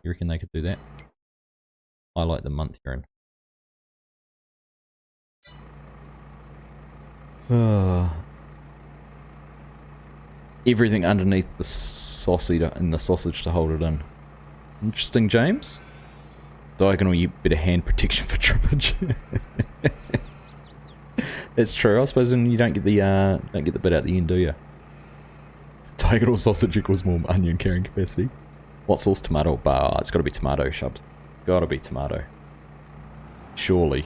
You reckon they could do that? Highlight the month you're in. Everything underneath the sausage and the sausage to hold it in. Interesting, James. Diagonal, you better hand protection for trippage. That's true. I suppose when you don't get the bit out the end, do you? Diagonal sausage equals more onion carrying capacity. What sauce? Tomato? Bah, it's got to be tomato, Shubs. Got to be tomato. Surely.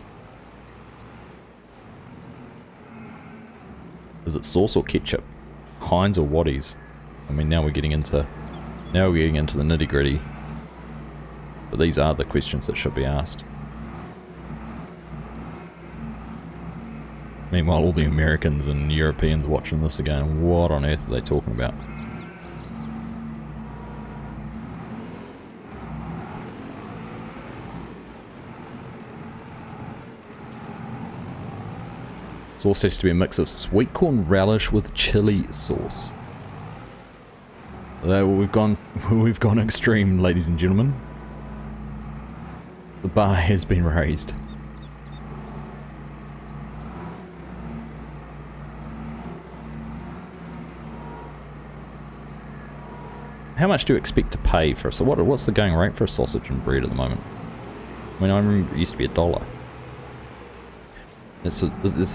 Is it sauce or ketchup? Heinz or Waddies? I mean, now we're getting into the nitty gritty. But these are the questions that should be asked. Meanwhile, all the Americans and Europeans watching this are going, what on earth are they talking about? Sauce has to be a mix of sweet corn relish with chili sauce. We've gone extreme, ladies and gentlemen. The bar has been raised. How much do you expect to pay for so what's the going rate for a sausage and bread at the moment? I mean, I remember it used to be $1. This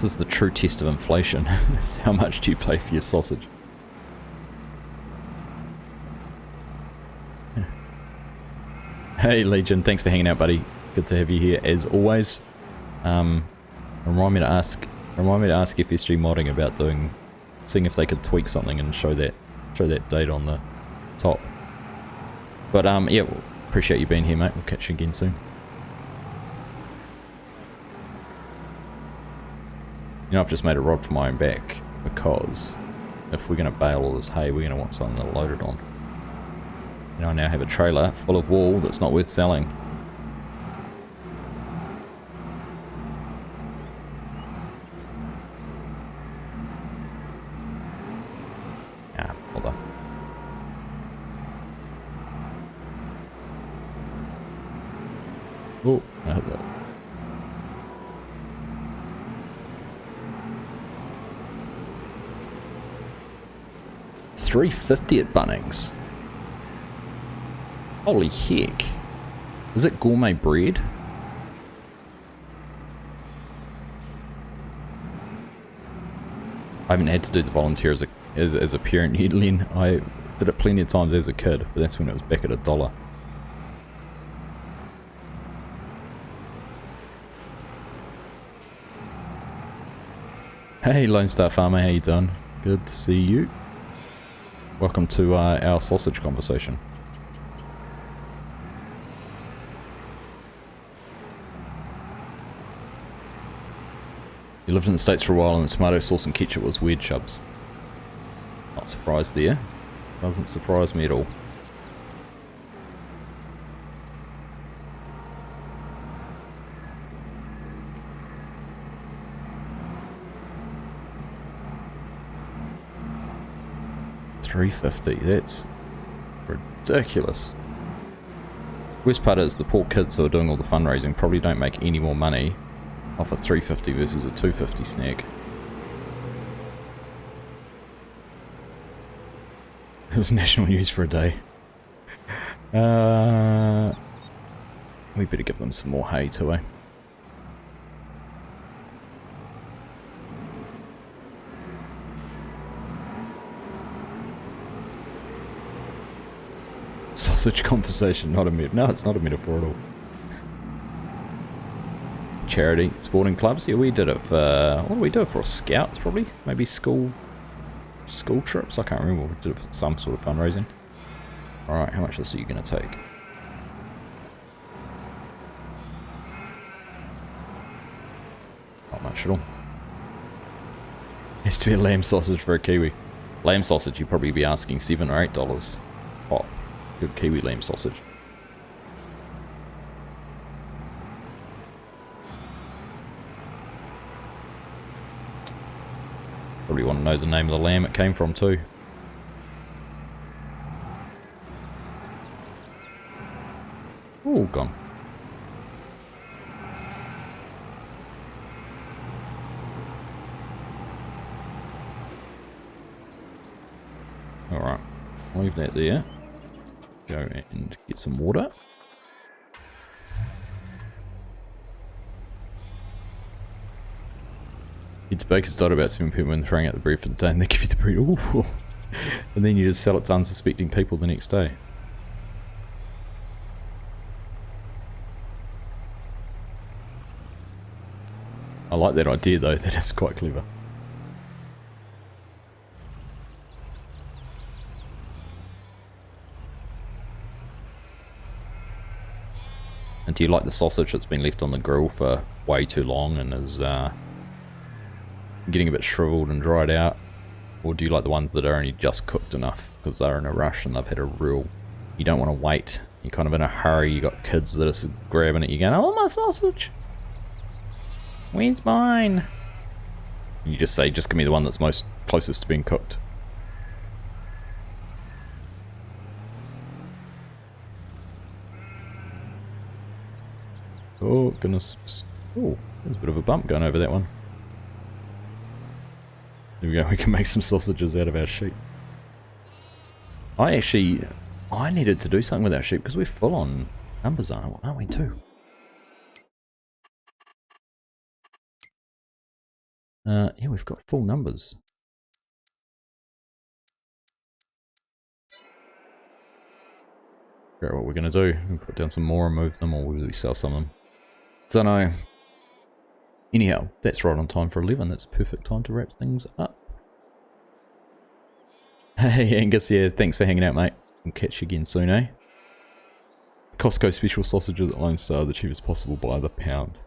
is the true test of inflation. How much do you pay for your sausage? Hey Legion, thanks for hanging out, buddy. Good to have you here as always. Remind me to ask FSG Modding about seeing if they could tweak something and show that date on the top. But yeah, well, appreciate you being here, mate. We'll catch you again soon. You know, I've just made a rod for my own back because if we're going to bale all this hay, we're going to want something to load it on. And I now have a trailer full of wool that's not worth selling. Ah, bother. Oh, I hit that. $3.50 at Bunnings. Holy heck. Is it gourmet bread? I haven't had to do the volunteer as a parent yet, Len. I did it plenty of times as a kid, but that's when it was back at $1. Hey Lone Star Farmer, how you doing? Good to see you. Welcome to our sausage conversation. You lived in the States for a while and the tomato sauce and ketchup was weird, Chubs. Not surprised there. Doesn't surprise me at all. $3.50, that's ridiculous. Worst part is the poor kids who are doing all the fundraising probably don't make any more money off a $3.50 versus a $2.50 snack. It was national news for a day. We better give them some more hay too, eh? Sausage conversation, not a metaphor. No, it's not a metaphor at all. Charity, sporting clubs. Yeah, we did it for, what do we do it for? Scouts, probably? Maybe school trips? I can't remember. We did it for some sort of fundraising. Alright, how much of this are you going to take? Not much at all. Has to be a lamb sausage for a Kiwi. Lamb sausage, you'd probably be asking $7 or $8. Oh, good Kiwi lamb sausage. Probably want to know the name of the lamb it came from too. Oh, gone. Alright, leave that there. Go and get some water. It's Baker's died about 7 people when throwing out the bread for the day and they give you the bread. Ooh. And then you just sell it to unsuspecting people the next day. I like that idea though, that is quite clever. And do you like the sausage that's been left on the grill for way too long and is getting a bit shriveled and dried out? Or do you like the ones that are only just cooked enough because they're in a rush and they've had a real... You don't want to wait. You're kind of in a hurry. You got kids that are grabbing it. You're going, oh, my sausage! Where's mine? You just say, just give me the one that's most closest to being cooked. Oh, goodness. Oh, there's a bit of a bump going over that one. There we go, we can make some sausages out of our sheep. I needed to do something with our sheep because we're full on numbers, aren't we, too? Yeah, we've got full numbers. Figure out what we're going to do. We'll put down some more and move them, or will we sell some of them? Don't know. Anyhow, that's right on time for 11. That's perfect time to wrap things up. Hey Angus, yeah, thanks for hanging out, mate. We'll catch you again soon, eh? Costco special sausages at Lone Star, the cheapest possible by the pound.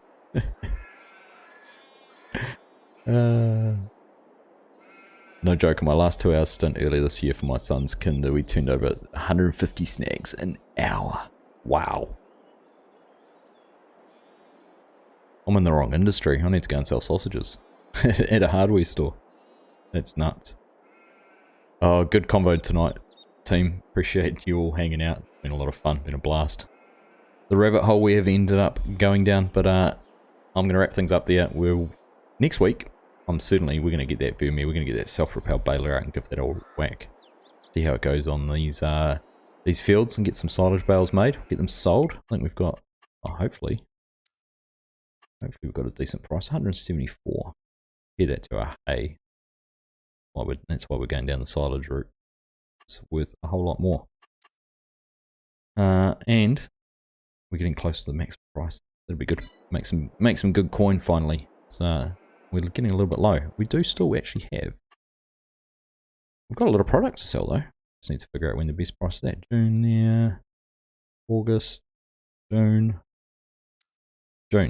No joke, in my last 2 hours stint earlier this year for my son's kinder, we turned over 150 snags an hour. Wow. I'm in the wrong industry. I need to go and sell sausages at a hardware store. That's nuts. Oh, good convo tonight, team. Appreciate you all hanging out. It's been a lot of fun. Been a blast. The rabbit hole we have ended up going down, but I'm going to wrap things up there. Next week, we're going to get that Vermeer. We're going to get that self-propelled baler out and give that all a whack. See how it goes on these fields and get some silage bales made, get them sold. I think we've got, hopefully we've got a decent price, 174. Get that to our hay. That's why we're going down the silage route. It's worth a whole lot more. And we're getting close to the max price. That'll be good. Make some good coin finally. So we're getting a little bit low. We do still actually have. We've got a lot of product to sell though. Just need to figure out when the best price is at. June there. August. June.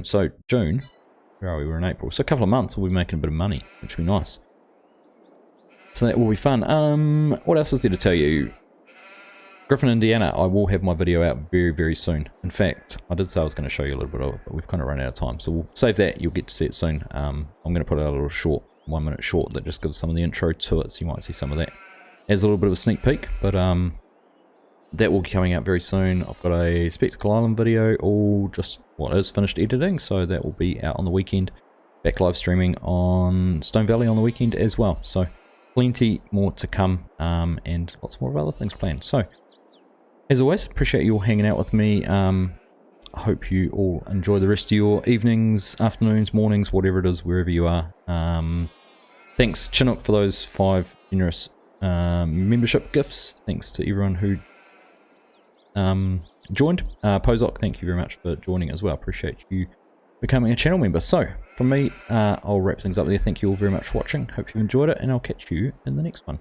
So June. Where are we? We're in April. So a couple of months we'll be making a bit of money, which will be nice. So that will be fun. What else is there to tell you? Griffin, Indiana, I will have my video out very, very soon. In fact, I did say I was going to show you a little bit of it, but we've kind of run out of time. So we'll save that. You'll get to see it soon. I'm going to put out a little short, 1 minute short that just gives some of the intro to it. So you might see some of that as a little bit of a sneak peek. But that will be coming out very soon. I've got a Spectacle Island video all just what is finished editing. So that will be out on the weekend. Back live streaming on Stone Valley on the weekend as well. So plenty more to come and lots more of other things planned. So as always, appreciate you all hanging out with me. I hope you all enjoy the rest of your evenings, afternoons, mornings, whatever it is, wherever you are. Thanks, Chinook, for those 5 generous membership gifts. Thanks to everyone who joined. Pozok, thank you very much for joining as well. Appreciate you becoming a channel member. So, from me, I'll wrap things up there. Thank you all very much for watching. Hope you enjoyed it, and I'll catch you in the next one.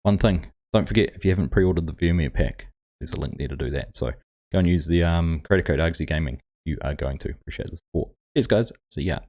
One thing, don't forget, if you haven't pre-ordered the Vermeer pack, there's a link there to do that. So go and use the creator code Argsy Gaming. You are going to appreciate the support. Cheers guys, see ya.